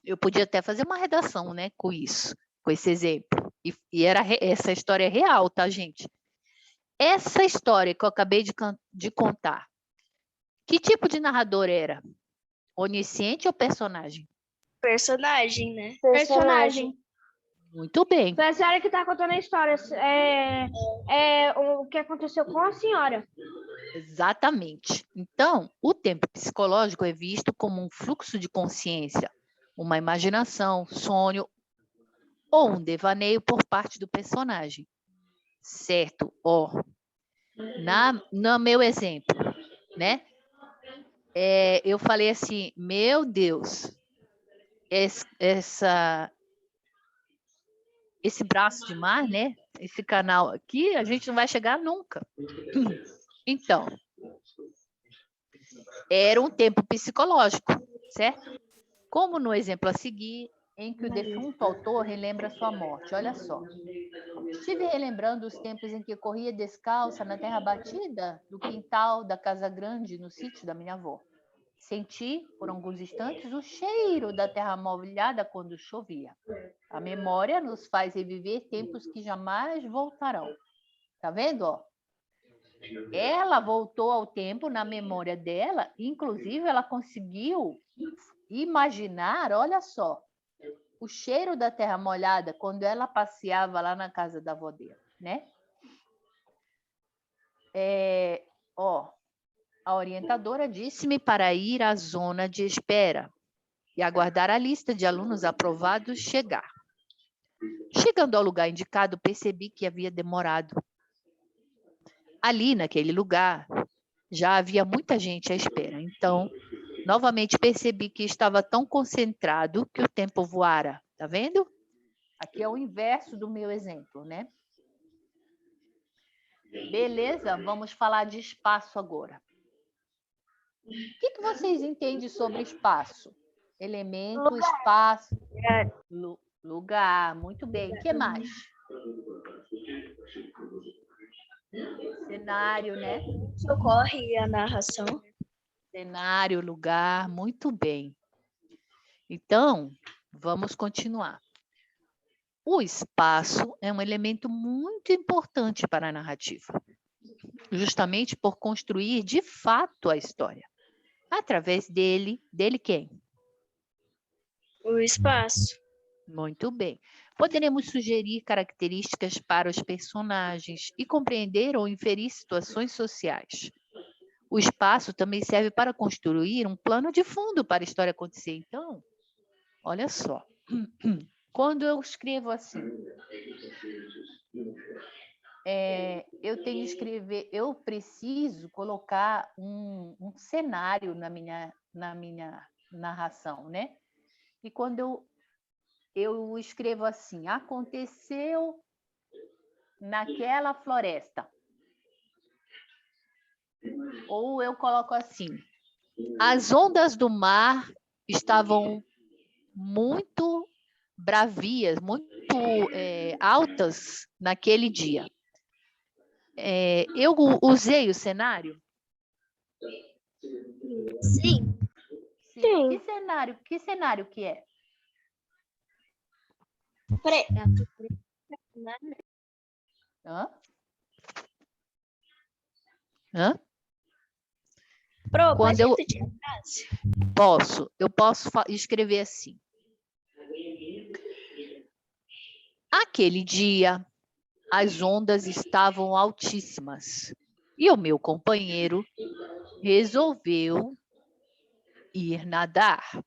eu podia até fazer uma redação, né, com isso, com esse exemplo. E essa história é real, tá, gente? Essa história que eu acabei de contar, que tipo de narrador era? Onisciente ou personagem? Personagem, né? Personagem. Muito bem. Foi a senhora que está contando a história. O que aconteceu com a senhora. Exatamente. Então, o tempo psicológico é visto como um fluxo de consciência, uma imaginação, sonho ou um devaneio por parte do personagem. Certo? Ó, no meu exemplo, né? Eu falei assim, meu Deus, esse braço de mar, né? Esse canal aqui, a gente não vai chegar nunca. Então, era um tempo psicológico, certo? Como no exemplo a seguir, em que o defunto autor relembra sua morte. Olha só. Estive relembrando os tempos em que corria descalça na terra batida do quintal da casa grande no sítio da minha avó. Senti, por alguns instantes, o cheiro da terra molhada quando chovia. A memória nos faz reviver tempos que jamais voltarão. Tá vendo, ó? Ela voltou ao tempo na memória dela, inclusive ela conseguiu imaginar, olha só, o cheiro da terra molhada quando ela passeava lá na casa da avó dela, né? A orientadora disse-me para ir à zona de espera e aguardar a lista de alunos aprovados chegar. Chegando ao lugar indicado, percebi que havia demorado. Ali, naquele lugar, já havia muita gente à espera. Então, novamente percebi que estava tão concentrado que o tempo voara. Tá vendo? Aqui é o inverso do meu exemplo, né? Beleza, vamos falar de espaço agora. O que vocês entendem sobre espaço? Elemento, espaço, lugar. Muito bem. O que mais? Cenário, né? Socorre a narração. Cenário, lugar. Muito bem. Então, vamos continuar. O espaço é um elemento muito importante para a narrativa, justamente por construir de fato a história. Através dele quem? O espaço. Muito bem. Poderemos sugerir características para os personagens e compreender ou inferir situações sociais. O espaço também serve para construir um plano de fundo para a história acontecer. Então, olha só. Quando eu escrevo assim, eu preciso colocar um cenário na minha narração, né? E quando eu escrevo assim, aconteceu naquela floresta. Ou eu coloco assim, as ondas do mar estavam muito bravias, muito altas naquele dia. Eu usei o cenário? Sim. Sim. Sim. Que cenário que é? Peraí. Hã? Hã? Pro, Quando pode eu repetir a frase? posso escrever assim. Aquele dia, as ondas estavam altíssimas e o meu companheiro resolveu ir nadar.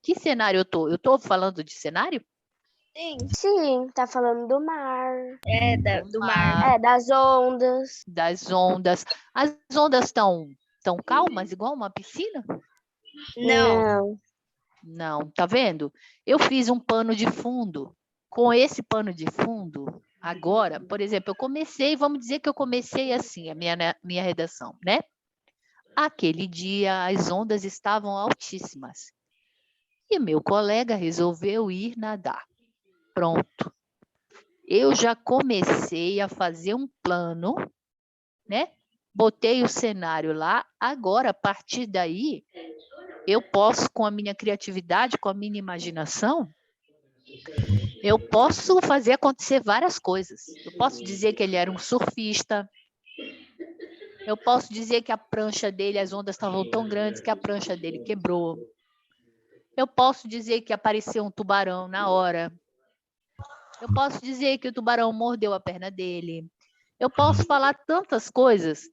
Que cenário eu tô? Eu tô falando de cenário? Sim. Sim, tá falando do mar. Do mar. É, das ondas. Das ondas. As ondas estão tão calmas, igual uma piscina? Não. Não. Não, tá vendo? Eu fiz um pano de fundo. Com esse pano de fundo, agora, por exemplo, vamos dizer que eu comecei assim, a minha redação, né? Aquele dia as ondas estavam altíssimas e meu colega resolveu ir nadar. Pronto. Eu já comecei a fazer um plano, né? Botei o cenário lá. Agora, a partir daí, eu posso, com a minha criatividade, com a minha imaginação, eu posso fazer acontecer várias coisas. Eu posso dizer que ele era um surfista. Eu posso dizer que a prancha dele, as ondas estavam tão grandes que a prancha dele quebrou. Eu posso dizer que apareceu um tubarão na hora. Eu posso dizer que o tubarão mordeu a perna dele. Eu posso falar tantas coisas.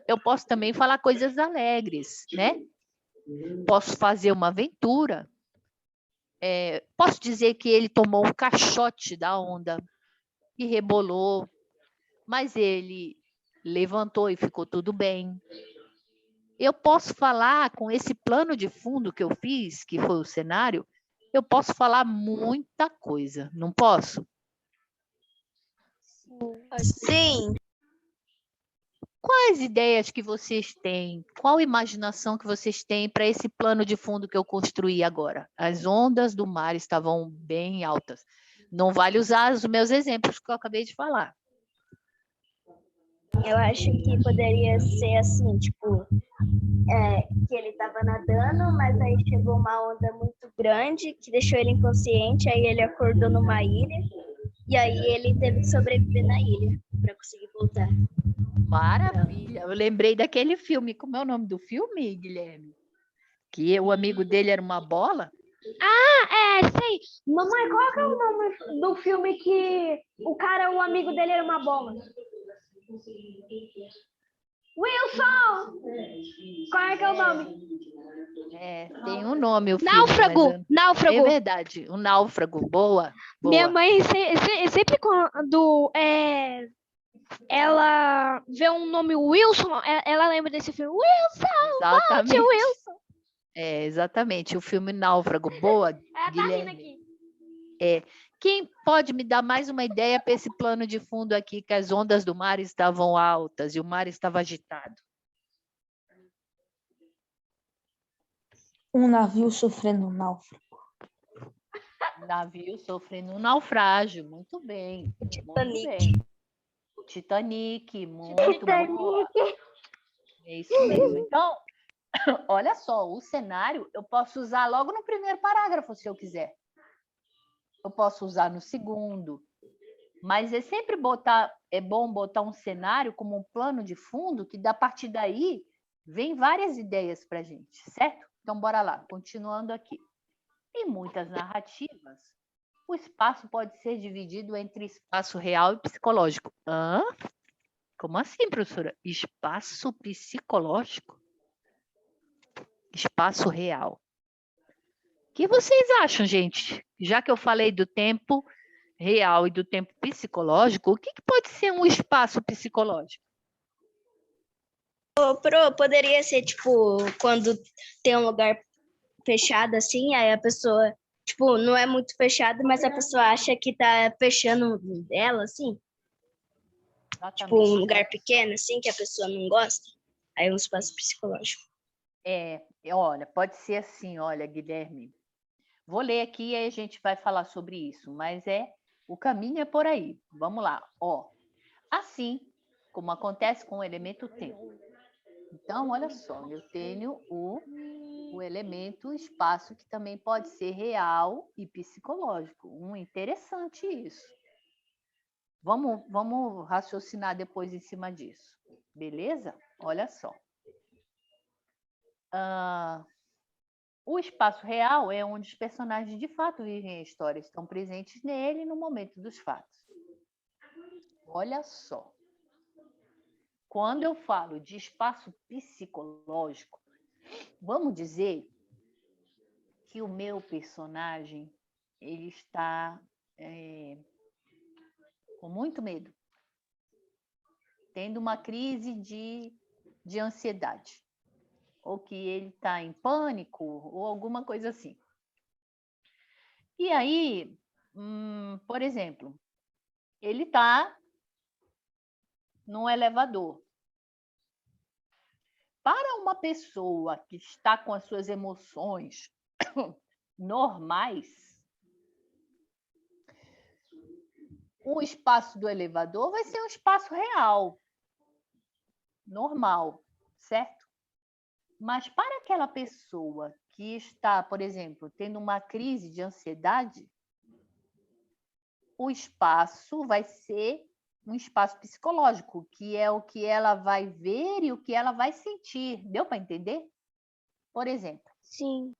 Eu posso também falar coisas alegres, né? Posso fazer uma aventura. Posso dizer que ele tomou um caixote da onda e rebolou, mas ele levantou e ficou tudo bem. Eu posso falar com esse plano de fundo que eu fiz, que foi o cenário, eu posso falar muita coisa, não posso? Sim. Quais ideias que vocês têm? Qual imaginação que vocês têm para esse plano de fundo que eu construí agora? As ondas do mar estavam bem altas. Não vale usar os meus exemplos que eu acabei de falar. Eu acho que poderia ser assim, tipo, que ele tava nadando, mas aí chegou uma onda muito grande que deixou ele inconsciente, aí ele acordou numa ilha, e aí ele teve que sobreviver na ilha para conseguir voltar. Maravilha! Eu lembrei daquele filme. Como é o nome do filme, Guilherme? Que o amigo dele era uma bola? Sei. Mamãe, qual que é o nome do filme que o amigo dele era uma bola? Wilson! Qual é que é o nome? Tem um nome o filme. Náufrago! É Náufrago! verdade, o náufrago. Boa, Minha boa. mãe sempre quando ela vê um nome Wilson, ela lembra desse filme. Wilson! Volte, Exatamente. Wilson! Exatamente, o filme Náufrago. Boa, Ela tá rindo Guilherme. aqui. Quem pode me dar mais uma ideia para esse plano de fundo aqui, que as ondas do mar estavam altas e o mar estava agitado? Um navio sofrendo um náufrago. Navio sofrendo um naufrágio. Muito bem. Muito bem. O Titanic, muito bom. É isso mesmo. Então, olha só, o cenário eu posso usar logo no primeiro parágrafo, se eu quiser. Eu posso usar no segundo. Mas é bom botar um cenário como um plano de fundo, que a partir daí vem várias ideias para a gente, certo? Então, bora lá, continuando aqui. Em muitas narrativas, o espaço pode ser dividido entre espaço real e psicológico. Hã? Como assim, professora? Espaço psicológico? Espaço real. O que vocês acham, gente? Já que eu falei do tempo real e do tempo psicológico, o que pode ser um espaço psicológico? Poderia ser, tipo, quando tem um lugar fechado assim, aí a pessoa, tipo, não é muito fechado, mas a pessoa acha que tá fechando ela, assim. Exatamente. Tipo, um lugar pequeno, assim, que a pessoa não gosta. Aí é um espaço psicológico. Olha, pode ser assim, olha, Guilherme. Vou ler aqui e aí a gente vai falar sobre isso, mas o caminho é por aí. Vamos lá, ó. Assim como acontece com o elemento tempo. Então, olha só, eu tenho o elemento espaço, que também pode ser real e psicológico. Interessante isso. Vamos raciocinar depois em cima disso. Beleza? Olha só. O espaço real é onde os personagens de fato vivem a história, estão presentes nele no momento dos fatos. Olha só. Quando eu falo de espaço psicológico, vamos dizer que o meu personagem ele está com muito medo, tendo uma crise de ansiedade, ou que ele está em pânico, ou alguma coisa assim. E aí, por exemplo, ele está num elevador. Para uma pessoa que está com as suas emoções normais, o espaço do elevador vai ser um espaço real, normal, certo? Mas para aquela pessoa que está, por exemplo, tendo uma crise de ansiedade, o espaço vai ser um espaço psicológico, que é o que ela vai ver e o que ela vai sentir. Deu para entender? Por exemplo. Sim.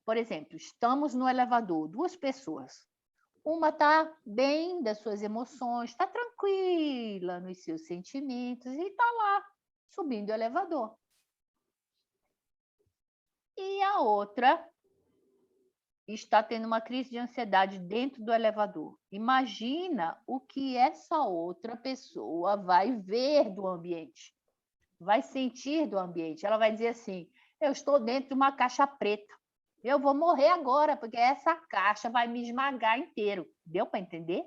Por exemplo, estamos no elevador, 2 pessoas. Uma está bem das suas emoções, está tranquila nos seus sentimentos e está lá, subindo o elevador. E a outra está tendo uma crise de ansiedade dentro do elevador. Imagina o que essa outra pessoa vai ver do ambiente, vai sentir do ambiente. Ela vai dizer assim: eu estou dentro de uma caixa preta. Eu vou morrer agora, porque essa caixa vai me esmagar inteiro. Deu para entender?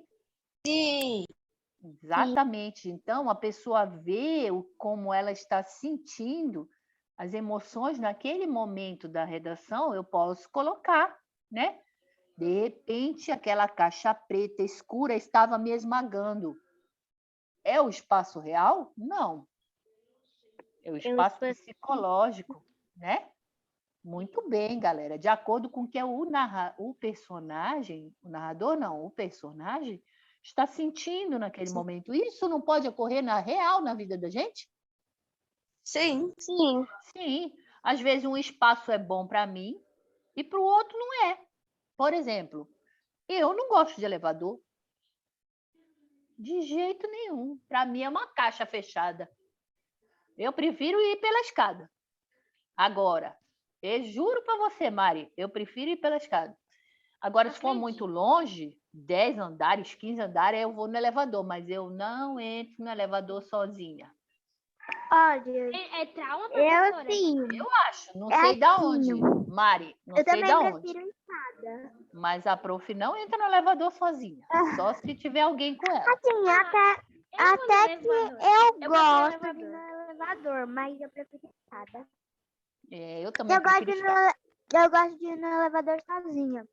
Sim. Exatamente. Então, a pessoa vê como ela está sentindo as emoções naquele momento da redação, eu posso colocar, né? De repente, aquela caixa preta escura estava me esmagando. É o espaço real? Não. É o espaço psicológico, né? Muito bem, galera. De acordo com o que o personagem, o narrador não, o personagem está sentindo naquele momento. Isso não pode ocorrer na real, na vida da gente? Sim. Sim. Sim. Às vezes um espaço é bom para mim e para o outro não é. Por exemplo, eu não gosto de elevador. De jeito nenhum. Para mim é uma caixa fechada. Eu prefiro ir pela escada. Agora, eu juro para você, Mari, eu prefiro ir pela escada. Agora, se for muito longe, 10 andares, 15 andares, eu vou no elevador, mas eu não entro no elevador sozinha. Olha, é trauma, professora? Eu sim. Eu acho, não sei da onde, Mari, não sei também da onde. prefiro escada. Mas a prof não entra no elevador sozinha, só se tiver alguém com ela. Assim, até que eu gosto de ir no elevador, mas eu prefiro escada. Eu também prefiro escada. Eu gosto de ir no elevador sozinha.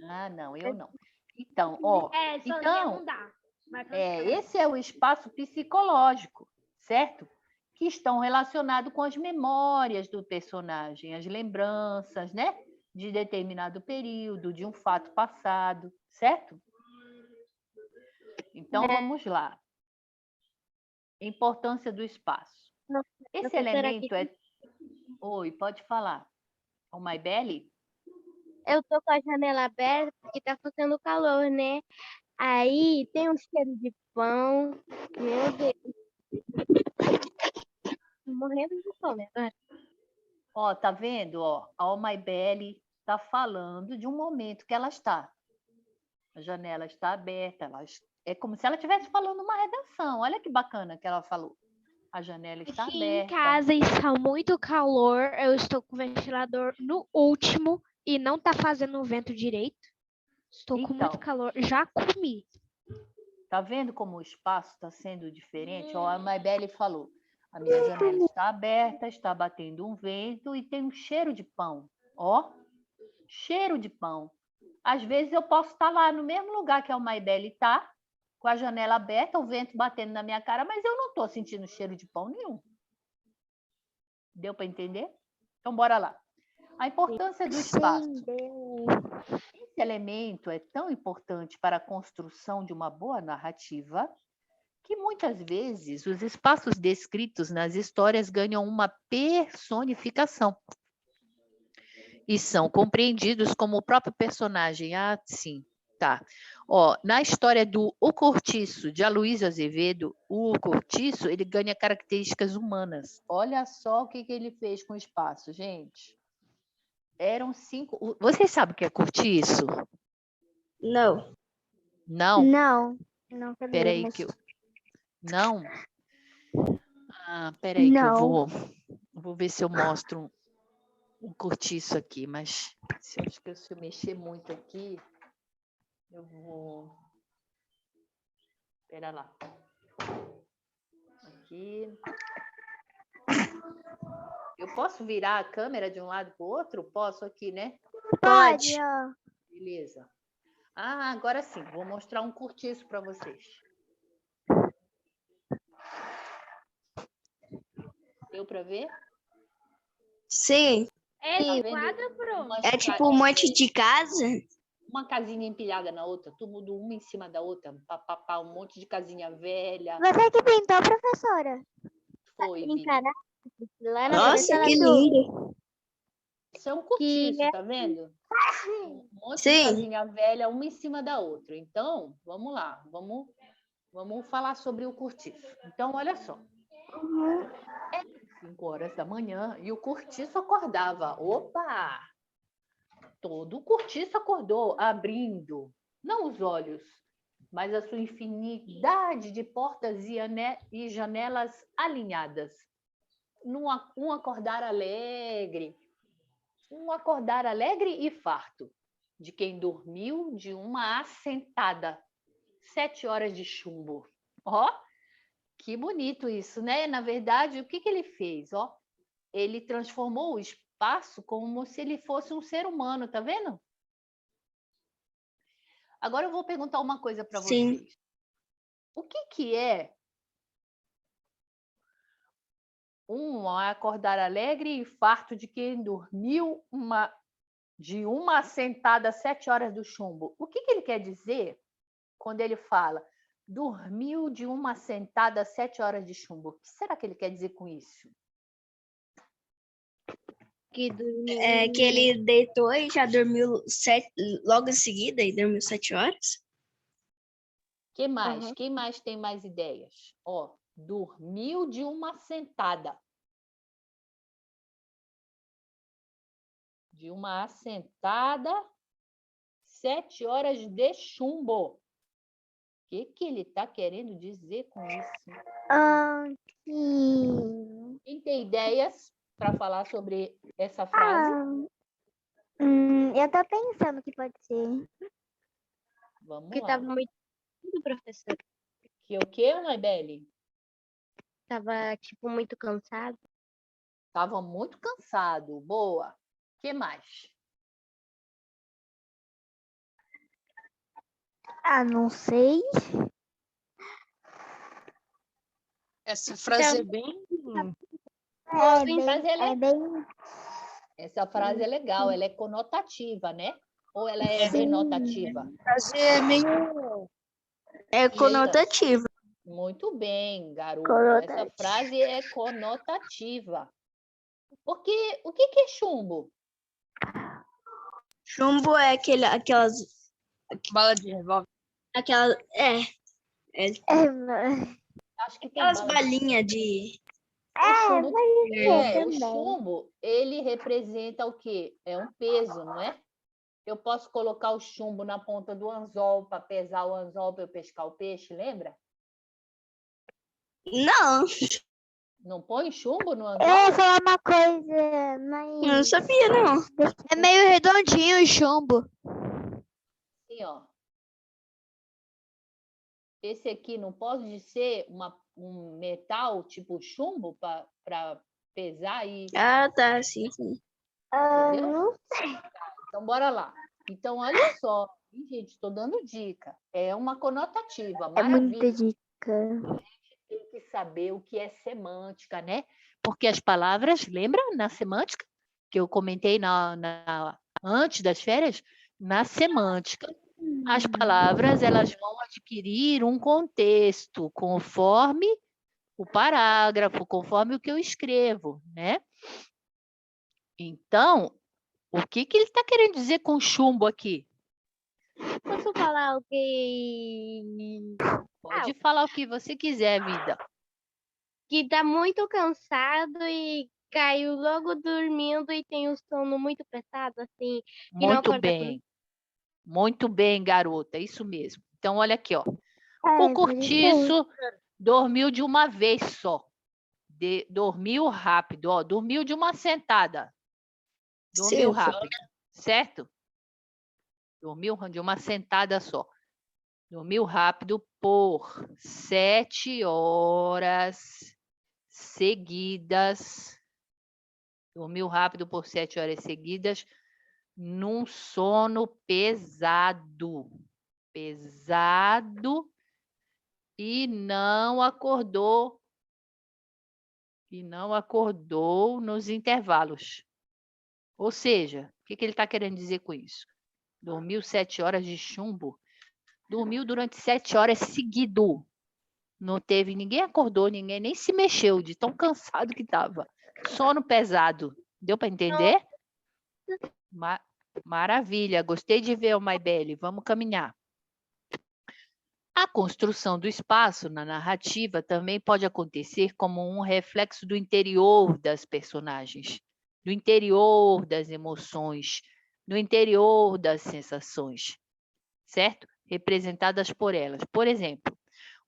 Ah, não, eu não. Então, ó, Sozinha não dá. Esse é o espaço psicológico, certo? Que estão relacionados com as memórias do personagem, as lembranças, né? De determinado período, de um fato passado, certo? Então, vamos lá. Importância do espaço. Esse elemento é... Oi, pode falar. O Maibele? Eu tô com a janela aberta porque tá fazendo calor, né? Aí tem um cheiro de pão. Meu Deus. Tô morrendo de fome agora. Ó, tá vendo? Ó, a Maibele está falando de um momento que ela está. A janela está aberta, é como se ela estivesse falando uma redação. Olha que bacana que ela falou. A janela está Aqui aberta. em casa está muito calor, eu estou com o ventilador no último e não está fazendo o vento direito. Estou com muito calor, já comi. Tá vendo como o espaço está sendo diferente? Ó, a Maibele falou, a minha janela está aberta, está batendo um vento e tem um cheiro de pão. Ó, cheiro de pão. Às vezes eu posso estar lá no mesmo lugar que a Maibele está, com a janela aberta, o vento batendo na minha cara, mas eu não estou sentindo cheiro de pão nenhum. Deu para entender? Então, bora lá. A importância do espaço. Esse elemento é tão importante para a construção de uma boa narrativa que muitas vezes os espaços descritos nas histórias ganham uma personificação e são compreendidos como o próprio personagem. Ah, sim, tá. Ó, na história do O Cortiço, de Aloysio Azevedo, o cortiço, ele ganha características humanas. Olha só o que ele fez com o espaço, gente. Eram 5... Vocês sabem o que é cortiço? Não. Não? Não. Não sabia, Peraí mas... que eu... Não? Ah, peraí que eu vou ver se eu mostro um cortiço aqui, mas acho que se eu mexer muito aqui, eu vou... Espera lá. Aqui. Eu posso virar a câmera de um lado para o outro? Posso aqui, né? Pode, ó. Beleza. Ah, agora sim. Vou mostrar um cortiço para vocês. Deu para ver? Sim. É Tá esse vendo? quadro, Bruno? É tipo um monte de casa? Uma casinha empilhada na outra, tudo uma em cima da outra, papapá, um monte de casinha velha. Você que pintou, professora? Foi, Vi. Encarar? Lá na Nossa, frente que ela viu. lindo. Isso é um cortiço, tá vendo? Um monte de Sim. casinha velha, uma em cima da outra. Então, vamos lá, vamos falar sobre o cortiço. Então, olha só. É 5 horas da manhã e o cortiço acordava. Opa! Todo o cortiço acordou, abrindo, não os olhos, mas a sua infinidade de portas e janelas alinhadas. Um acordar alegre e farto, de quem dormiu de uma assentada. 7 horas de chumbo. Ó, que bonito isso, né? Na verdade, o que ele fez? Ó, ele transformou o espaço como se ele fosse um ser humano, tá vendo? Agora eu vou perguntar uma coisa para vocês. O que é um acordar alegre e farto de quem dormiu de uma assentada 7 horas do chumbo? O que ele quer dizer quando ele fala dormiu de uma assentada 7 horas de chumbo? O que será que ele quer dizer com isso? Que dormiu. É que ele deitou e já dormiu logo em seguida e dormiu 7 horas? Que mais? Quem mais tem mais ideias? Ó, dormiu de uma sentada. De uma assentada, 7 horas de chumbo. O que ele está querendo dizer com isso? Sim. Quem tem ideias para falar sobre essa frase? Eu tô pensando que pode ser. Vamos Porque lá. tava muito professor. Que o quê, Maibele? Tava, tipo, muito cansado. Estava muito cansado. Boa. O que mais? Ah, não sei. Essa frase é bem. Essa frase é legal, ela é conotativa, né? Ou ela é denotativa? A frase é meio. É conotativa. Muito bem, garoto. Essa frase é conotativa. Porque o que é chumbo? Chumbo é aquelas. Bala de revólver. Aquelas. Acho que tem Aquelas bala. balinhas de. O chumbo, ele representa o quê? É um peso, não é? Eu posso colocar o chumbo na ponta do anzol para pesar o anzol para eu pescar o peixe, lembra? Não, Não põe chumbo no anzol? Eu ia falar uma coisa, mas... não sabia, não. É meio redondinho o chumbo. Assim, ó. Esse aqui não pode ser um metal tipo chumbo para pesar e... Ah, tá, sim. Entendeu? não Então, bora lá. Então, olha só. Gente, estou dando dica. É uma conotativa. é muita Maravilha. dica. Tem que saber o que é semântica, né? Porque as palavras, lembra na semântica, que eu comentei antes das férias? Na semântica, as palavras elas vão adquirir um contexto conforme o parágrafo, conforme o que eu escrevo, né? Então, o que ele está querendo dizer com chumbo aqui? Posso falar o que... Pode falar o que você quiser, vida. Que tá muito cansado e caiu logo dormindo e tem um sono muito pesado, assim, que não Muito acorda bem. Muito bem, garota. Isso mesmo. Então, olha aqui, ó. com... O cortiço dormiu de uma vez só. Dormiu rápido, ó. Dormiu de uma sentada. Dormiu rápido, certo? Dormiu de uma sentada só. Dormiu rápido por 7 horas seguidas. Dormiu rápido por 7 horas seguidas num sono pesado. Pesado e não acordou. E não acordou nos intervalos. Ou seja, o que ele está querendo dizer com isso? Dormiu 7 horas de chumbo. Dormiu durante 7 horas seguido. Não teve, ninguém acordou, ninguém nem se mexeu de tão cansado que estava. Sono pesado. Deu para entender? Maravilha, gostei de ver o Maibele. Vamos caminhar. A construção do espaço na narrativa também pode acontecer como um reflexo do interior das personagens, do interior das emoções, do interior das sensações, certo? Representadas por elas. Por exemplo,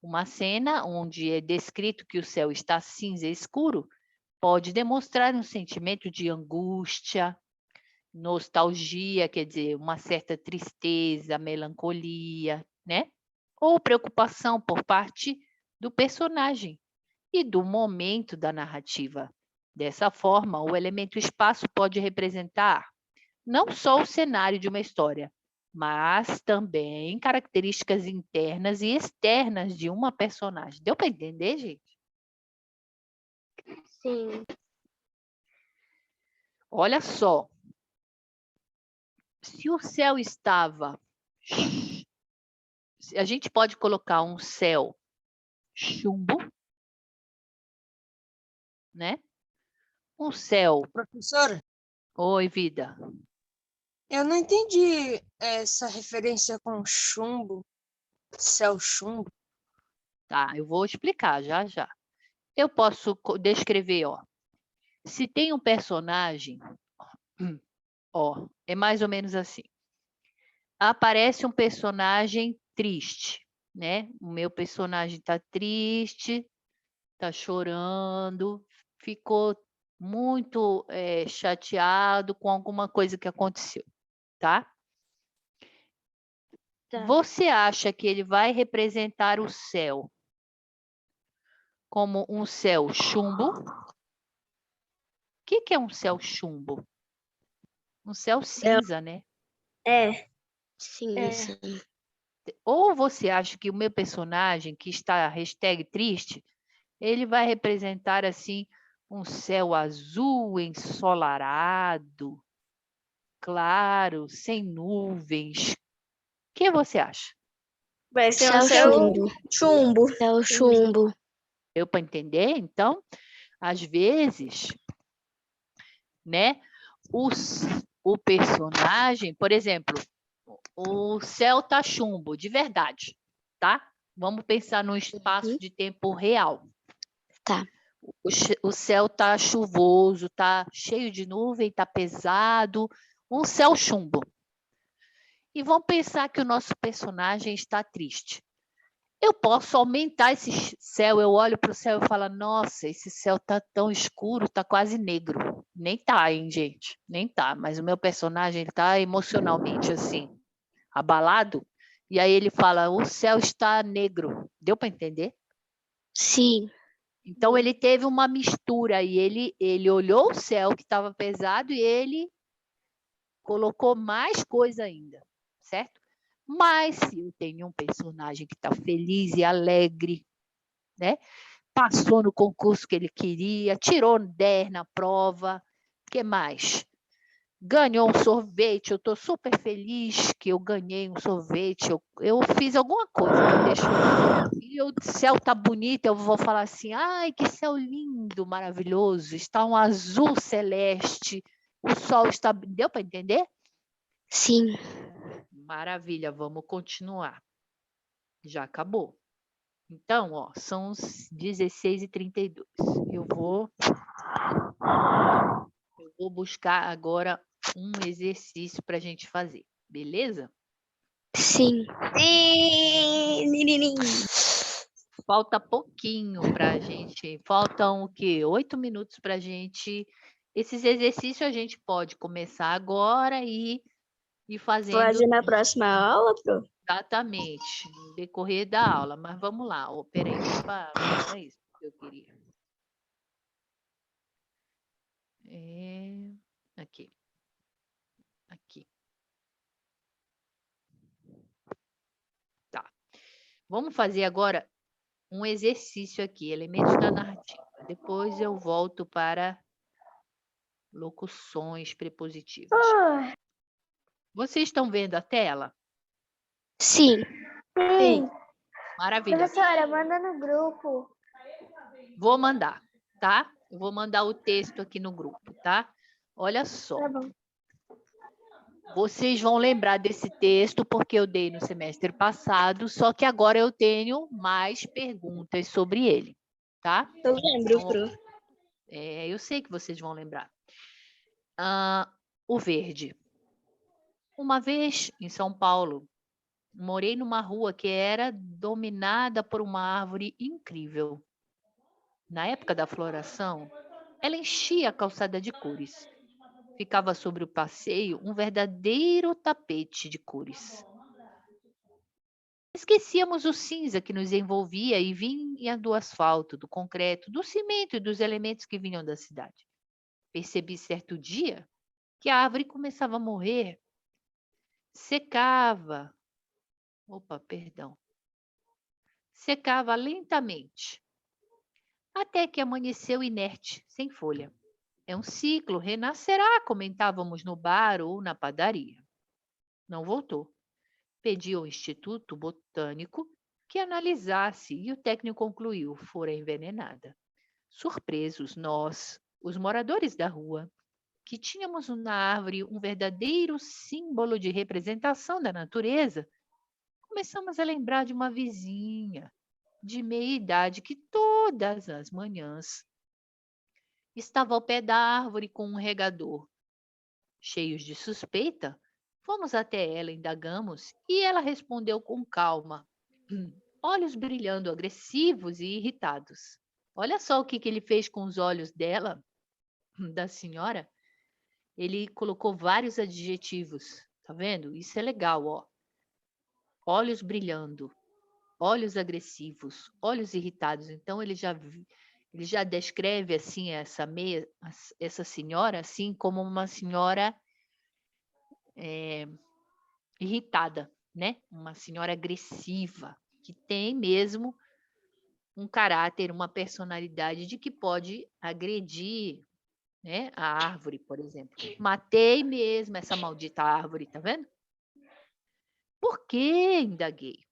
uma cena onde é descrito que o céu está cinza escuro pode demonstrar um sentimento de angústia, nostalgia, quer dizer, uma certa tristeza, melancolia, né? Ou preocupação por parte do personagem e do momento da narrativa. Dessa forma, o elemento espaço pode representar não só o cenário de uma história, mas também características internas e externas de uma personagem. Deu para entender, gente? Sim. Olha só. Se o céu estava... A gente pode colocar um céu chumbo, né? Um céu... Professora, Oi, vida. eu não entendi essa referência com chumbo, céu chumbo. Tá, eu vou explicar já já. Eu posso descrever, ó. Se tem um personagem, ó, é mais ou menos assim. Aparece um personagem triste, né? O meu personagem está triste, está chorando, ficou muito chateado com alguma coisa que aconteceu, tá? Você acha que ele vai representar o céu como um céu chumbo? O que é um céu chumbo? Um céu cinza, né? Sim, sim. Ou você acha que o meu personagem, que está hashtag triste, ele vai representar, assim, um céu azul ensolarado, claro, sem nuvens. O que você acha? Vai ser um céu chumbo. Céu chumbo. Deu para entender? Então, às vezes, né, o personagem, por exemplo, o céu tá chumbo, de verdade, tá? Vamos pensar num espaço de tempo real. Tá. O céu tá chuvoso, tá cheio de nuvem, tá pesado, um céu chumbo. E vamos pensar que o nosso personagem está triste. Eu posso aumentar esse céu, eu olho para o céu e falo, nossa, esse céu tá tão escuro, tá quase negro. Nem tá, hein, gente? Nem tá, mas o meu personagem tá emocionalmente assim, abalado, e aí ele fala, o céu está negro. Deu para entender? Sim. Então, ele teve uma mistura, e ele olhou o céu que estava pesado e ele colocou mais coisa ainda, certo? Mas se eu tenho um personagem que está feliz e alegre, né? passou no concurso que ele queria, tirou 10 na prova. O que mais? Ganhou um sorvete, eu estou super feliz que eu ganhei um sorvete, eu fiz alguma coisa que deixou. E o céu está bonito, eu vou falar assim, ai, que céu lindo, maravilhoso, está um azul celeste, o sol está... Deu para entender? Sim. Maravilha, vamos continuar. Já acabou. Então, ó, são os 16h32. Eu vou buscar agora um exercício para a gente fazer, beleza? Sim. Falta pouquinho para a gente, faltam o quê? 8 minutos para a gente. Esses exercícios a gente pode começar agora e ir fazendo. Fazer na próxima aula, Pro? Exatamente, no decorrer da aula. Mas vamos lá, oh, peraí, não é isso que eu queria. Aqui. Aqui. Tá. Vamos fazer agora um exercício aqui, elementos da narrativa. Depois eu volto para locuções prepositivas. Vocês estão vendo a tela? Sim. Sim. Maravilha. Professora, manda no grupo. Vou mandar, tá? Eu vou mandar o texto aqui no grupo, tá? Olha só. Tá bom. Vocês vão lembrar desse texto porque eu dei no semestre passado, só que agora eu tenho mais perguntas sobre ele, tá? Eu lembro, Pro. Eu sei que vocês vão lembrar. O verde. Uma vez em São Paulo, morei numa rua que era dominada por uma árvore incrível. Na época da floração, ela enchia a calçada de cores. Ficava sobre o passeio um verdadeiro tapete de cores. Esquecíamos o cinza que nos envolvia e vinha do asfalto, do concreto, do cimento e dos elementos que vinham da cidade. Percebi certo dia que a árvore começava a morrer. Secava lentamente, até que amanheceu inerte, sem folha. É um ciclo, renascerá, comentávamos no bar ou na padaria. Não voltou. Pedi ao Instituto Botânico que analisasse e o técnico concluiu, fora envenenada. Surpresos nós, os moradores da rua, que tínhamos na árvore um verdadeiro símbolo de representação da natureza, começamos a lembrar de uma vizinha de meia idade que todas as manhãs estava ao pé da árvore com um regador. Cheios de suspeita, fomos até ela, indagamos, e ela respondeu com calma, olhos brilhando agressivos e irritados. Olha só o que ele fez com os olhos dela, da senhora. Ele colocou vários adjetivos, tá vendo? Isso é legal, ó. Olhos brilhando, olhos agressivos, olhos irritados. Então ele já descreve assim essa senhora assim como uma senhora irritada, né? Uma senhora agressiva que tem mesmo um caráter, uma personalidade de que pode agredir, né? A árvore, por exemplo. Matei mesmo essa maldita árvore, tá vendo? Por que indaguei?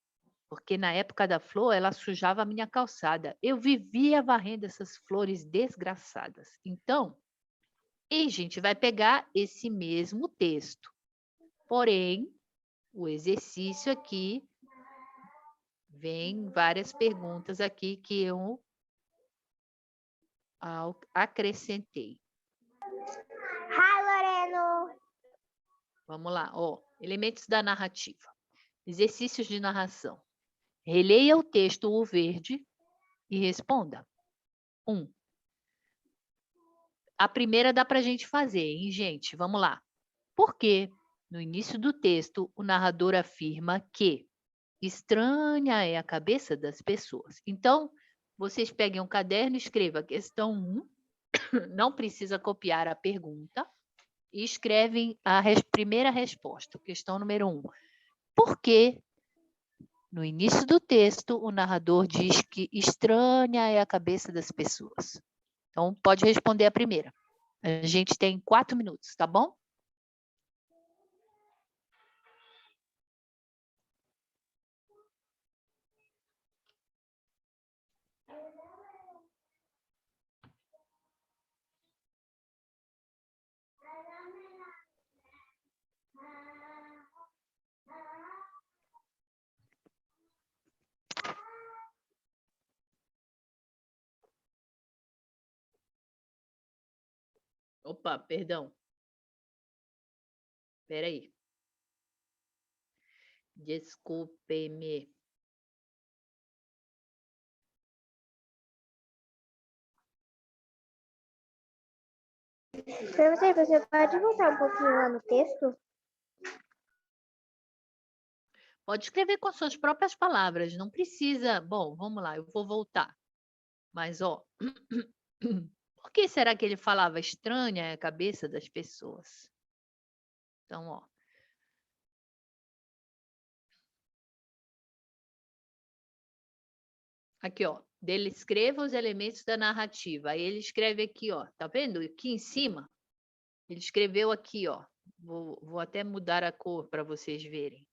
Porque na época da flor ela sujava a minha calçada. Eu vivia varrendo essas flores desgraçadas. Então, a gente vai pegar esse mesmo texto. Porém, o exercício aqui vem várias perguntas aqui que eu acrescentei. Hi, Loreno! Vamos lá, ó. Elementos da narrativa. Exercícios de narração. Releia o texto O Verde e responda. 1. A primeira dá para a gente fazer, hein, gente? Vamos lá. Por quê? No início do texto, o narrador afirma que estranha é a cabeça das pessoas. Então, vocês peguem um caderno e escrevam a questão 1. Não precisa copiar a pergunta. E escrevem a primeira resposta, questão número 1. Por que No início do texto, o narrador diz que estranha é a cabeça das pessoas. Então, pode responder a primeira. A gente tem 4 minutos, tá bom? Opa, perdão. Espera aí. Desculpe-me. Professor, você pode voltar um pouquinho lá no texto? Pode escrever com as suas próprias palavras, não precisa. Bom, vamos lá, eu vou voltar. Mas, ó, por que será que ele falava estranha é a cabeça das pessoas? Então, ó. Aqui, ó. Dele escreva os elementos da narrativa. Aí ele escreve aqui, ó. Tá vendo? Aqui em cima. Ele escreveu aqui, ó. Vou até mudar a cor para vocês verem.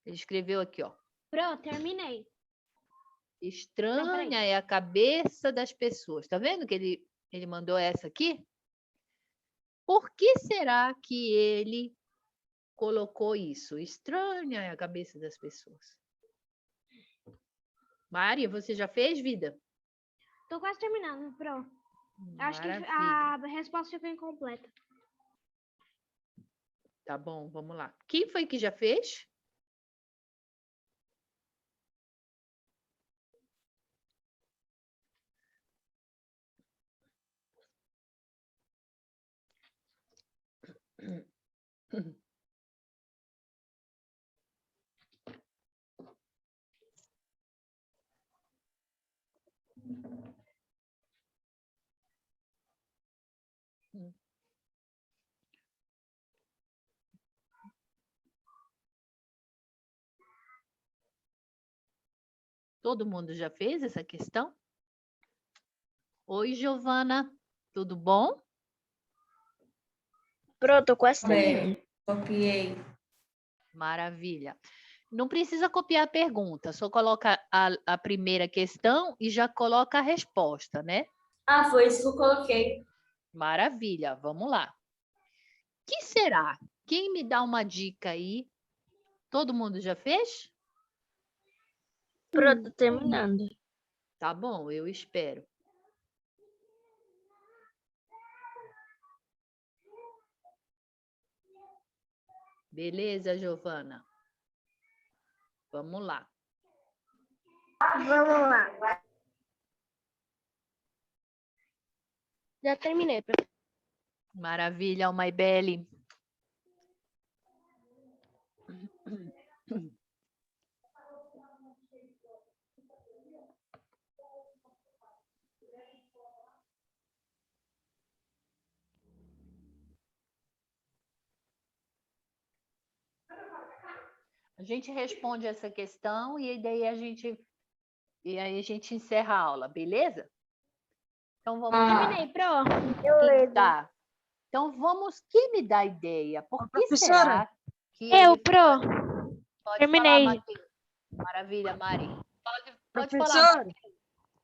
Ele escreveu aqui, ó. Pronto, terminei. Estranha é a cabeça das pessoas. Tá vendo que ele mandou essa aqui? Por que será que ele colocou isso? Estranha é a cabeça das pessoas. Mari, você já fez, vida? Tô quase terminando, Pro. Acho que Maravilha. a resposta ficou incompleta. Tá bom, vamos lá. Quem foi que já fez? Todo mundo já fez essa questão? Oi, Giovana, tudo bom? Pronto, quase terminei. Copiei. Maravilha. Não precisa copiar a pergunta, só coloca a primeira questão e já coloca a resposta, né? Ah, foi isso que eu coloquei. Maravilha, vamos lá. Que será? Quem me dá uma dica aí? Todo mundo já fez? Pronto, terminando. Tá bom, eu espero. Beleza, Giovana? Vamos lá. Vamos lá. Já terminei, professor. Maravilha, Almaibele. A gente responde essa questão e daí aí a gente encerra a aula, beleza? Então vamos lá. Terminei, Pro. Tá. Então vamos. Quem me dá ideia? Por que Professora. será que Eu, ele- Pro. Pode Terminei. falar, Matheus. Maravilha, Mari. Pode falar. Professor, Matheus.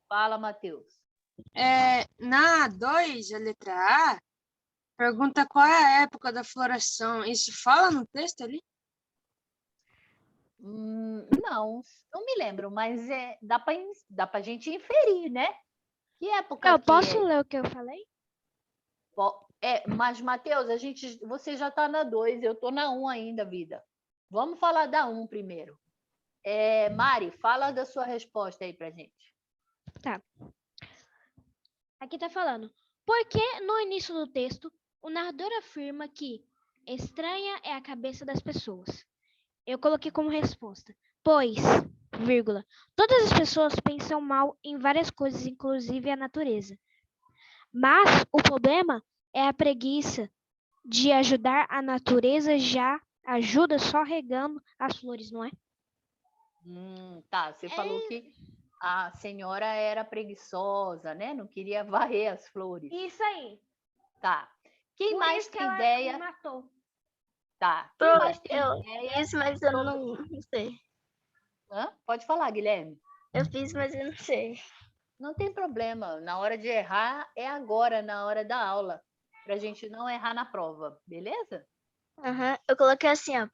Fala, Matheus. na 2, a letra A, pergunta qual é a época da floração. Isso fala no texto ali? Não me lembro, mas dá para a gente inferir, né? Que época Eu que posso é? ler o que eu falei? Mas, Matheus, você já está na 2, eu estou na 1 ainda, vida. Vamos falar da 1 primeiro. Mari, fala da sua resposta aí pra gente. Aqui tá falando. Porque no início do texto, o narrador afirma que estranha é a cabeça das pessoas. Eu coloquei como resposta. Pois, vírgula, todas as pessoas pensam mal em várias coisas, inclusive a natureza. Mas o problema é a preguiça de ajudar a natureza, já ajuda só regando as flores, não é? Tá, você falou que a senhora era preguiçosa, né? Não queria varrer as flores. Isso aí. Tá. Quem Por mais isso que tem ela ideia? me matou. Tá. Quem Pro, mais tem eu ideia? fiz, mas eu não sei. Hã? Pode falar, Guilherme. Eu fiz, mas eu não sei. Não tem problema. Na hora de errar é agora, na hora da aula, pra gente não errar na prova, beleza? Aham. Eu coloquei assim, ó,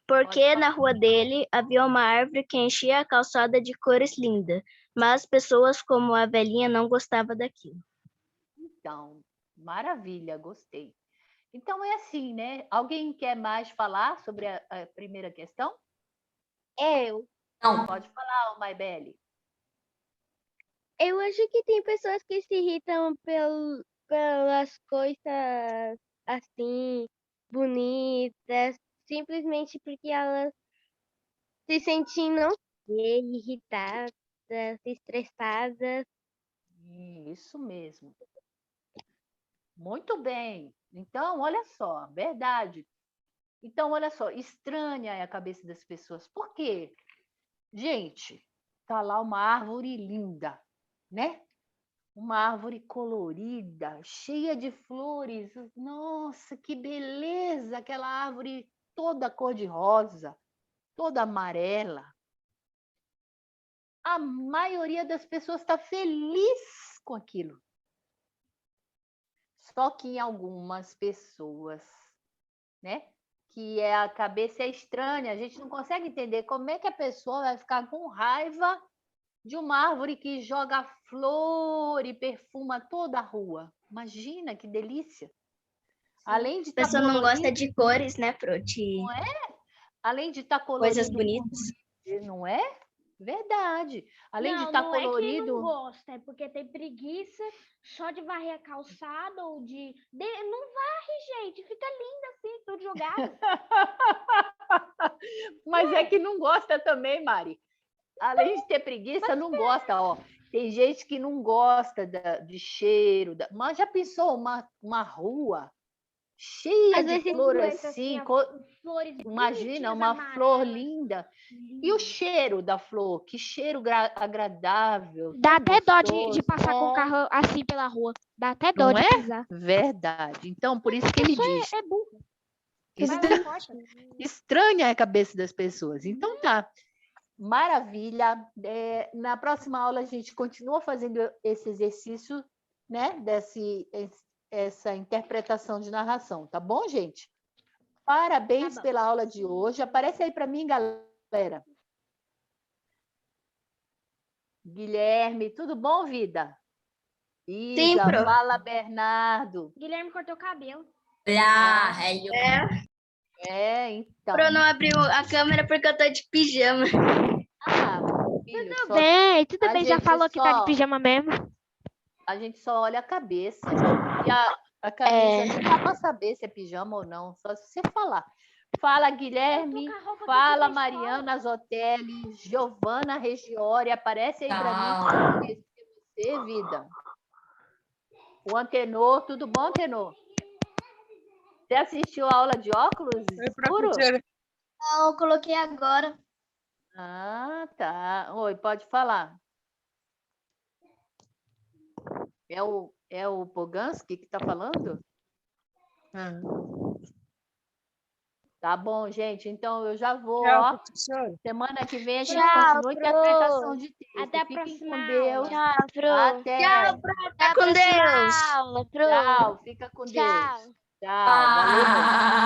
porque Pode na rua dele havia uma árvore que enchia a calçada de cores lindas, mas pessoas como a velhinha não gostavam daquilo. Então, maravilha, gostei. Então é assim, né? Alguém quer mais falar sobre a primeira questão? Eu. Pode falar, Maibele. Eu acho que tem pessoas que se irritam pelas coisas assim, bonitas, simplesmente porque elas se sentem, não sei, irritadas, estressadas. Isso mesmo. Muito bem. Então, olha só, verdade. Então, olha só, estranha é a cabeça das pessoas. Por quê? Gente, tá lá uma árvore linda, né? Uma árvore colorida, cheia de flores. Nossa, que beleza! Aquela árvore toda cor-de-rosa, toda amarela. A maioria das pessoas está feliz com aquilo. Só que em algumas pessoas, né? Que a cabeça é estranha, a gente não consegue entender como é que a pessoa vai ficar com raiva de uma árvore que joga flor e perfuma toda a rua. Imagina que delícia! Além de A pessoa não gosta de cores, né, não é? Além de estar colorido, coisas bonitas. não é? Verdade. Além de Não, estar não é que colorido, não gosta, é porque tem preguiça só de varrer a calçada ou Não varre, gente, fica lindo assim, tudo jogado. mas é que não gosta também, Mari. Além de ter preguiça, não gosta, ó. Tem gente que não gosta de cheiro, mas já pensou uma rua cheia Às de vezes flor Silhueta, assim, flores imagina bonitinhas, uma flor amarelas. linda. E o cheiro da flor, que cheiro agradável, Dá tão até dó de gostoso. passar com o Ó, carro assim pela rua. Dá até dó não de é? pisar. Verdade. Então, por isso que A ele pessoa diz, é burra. estranha a cabeça das pessoas. Então tá, maravilha. Na próxima aula a gente continua fazendo esse exercício, né? Essa interpretação de narração, tá bom, gente? Parabéns Tá bom. pela aula de hoje. Aparece aí para mim, galera. Guilherme, tudo bom, vida? Sim, Isa, pro. fala, Bernardo. Guilherme cortou o cabelo. Então. Pro não abriu a câmera porque eu tô de pijama. Filho, Tudo a bem, já gente falou que tá de só- pijama mesmo. A gente só olha a cabeça. E a camisa nem dá para saber se é pijama ou não, só se você falar. Fala, Guilherme. Eu tô com a roupa que eu Fala, fui pra escola. Mariana Zotelli. Giovana Regiori. Aparece aí para mim se eu conhecer você, vida. O Antenor. Tudo bom, Antenor? Você assistiu a aula de óculos Oi, escuro? professora. Eu coloquei agora. Ah, tá. Oi, pode falar. É o Poganski que está falando? Tá bom, gente. Então eu já vou, Tchau, ó. professora. Semana que vem a gente Tchau, continua a Pro. interpretação de texto. Até a Fiquem próxima com Deus. Tchau, Pro. Até. Tchau, Pro. Até a Com próxima Deus. aula, Pro. Tchau. Fica com Deus. Tchau. Tchau. Valeu.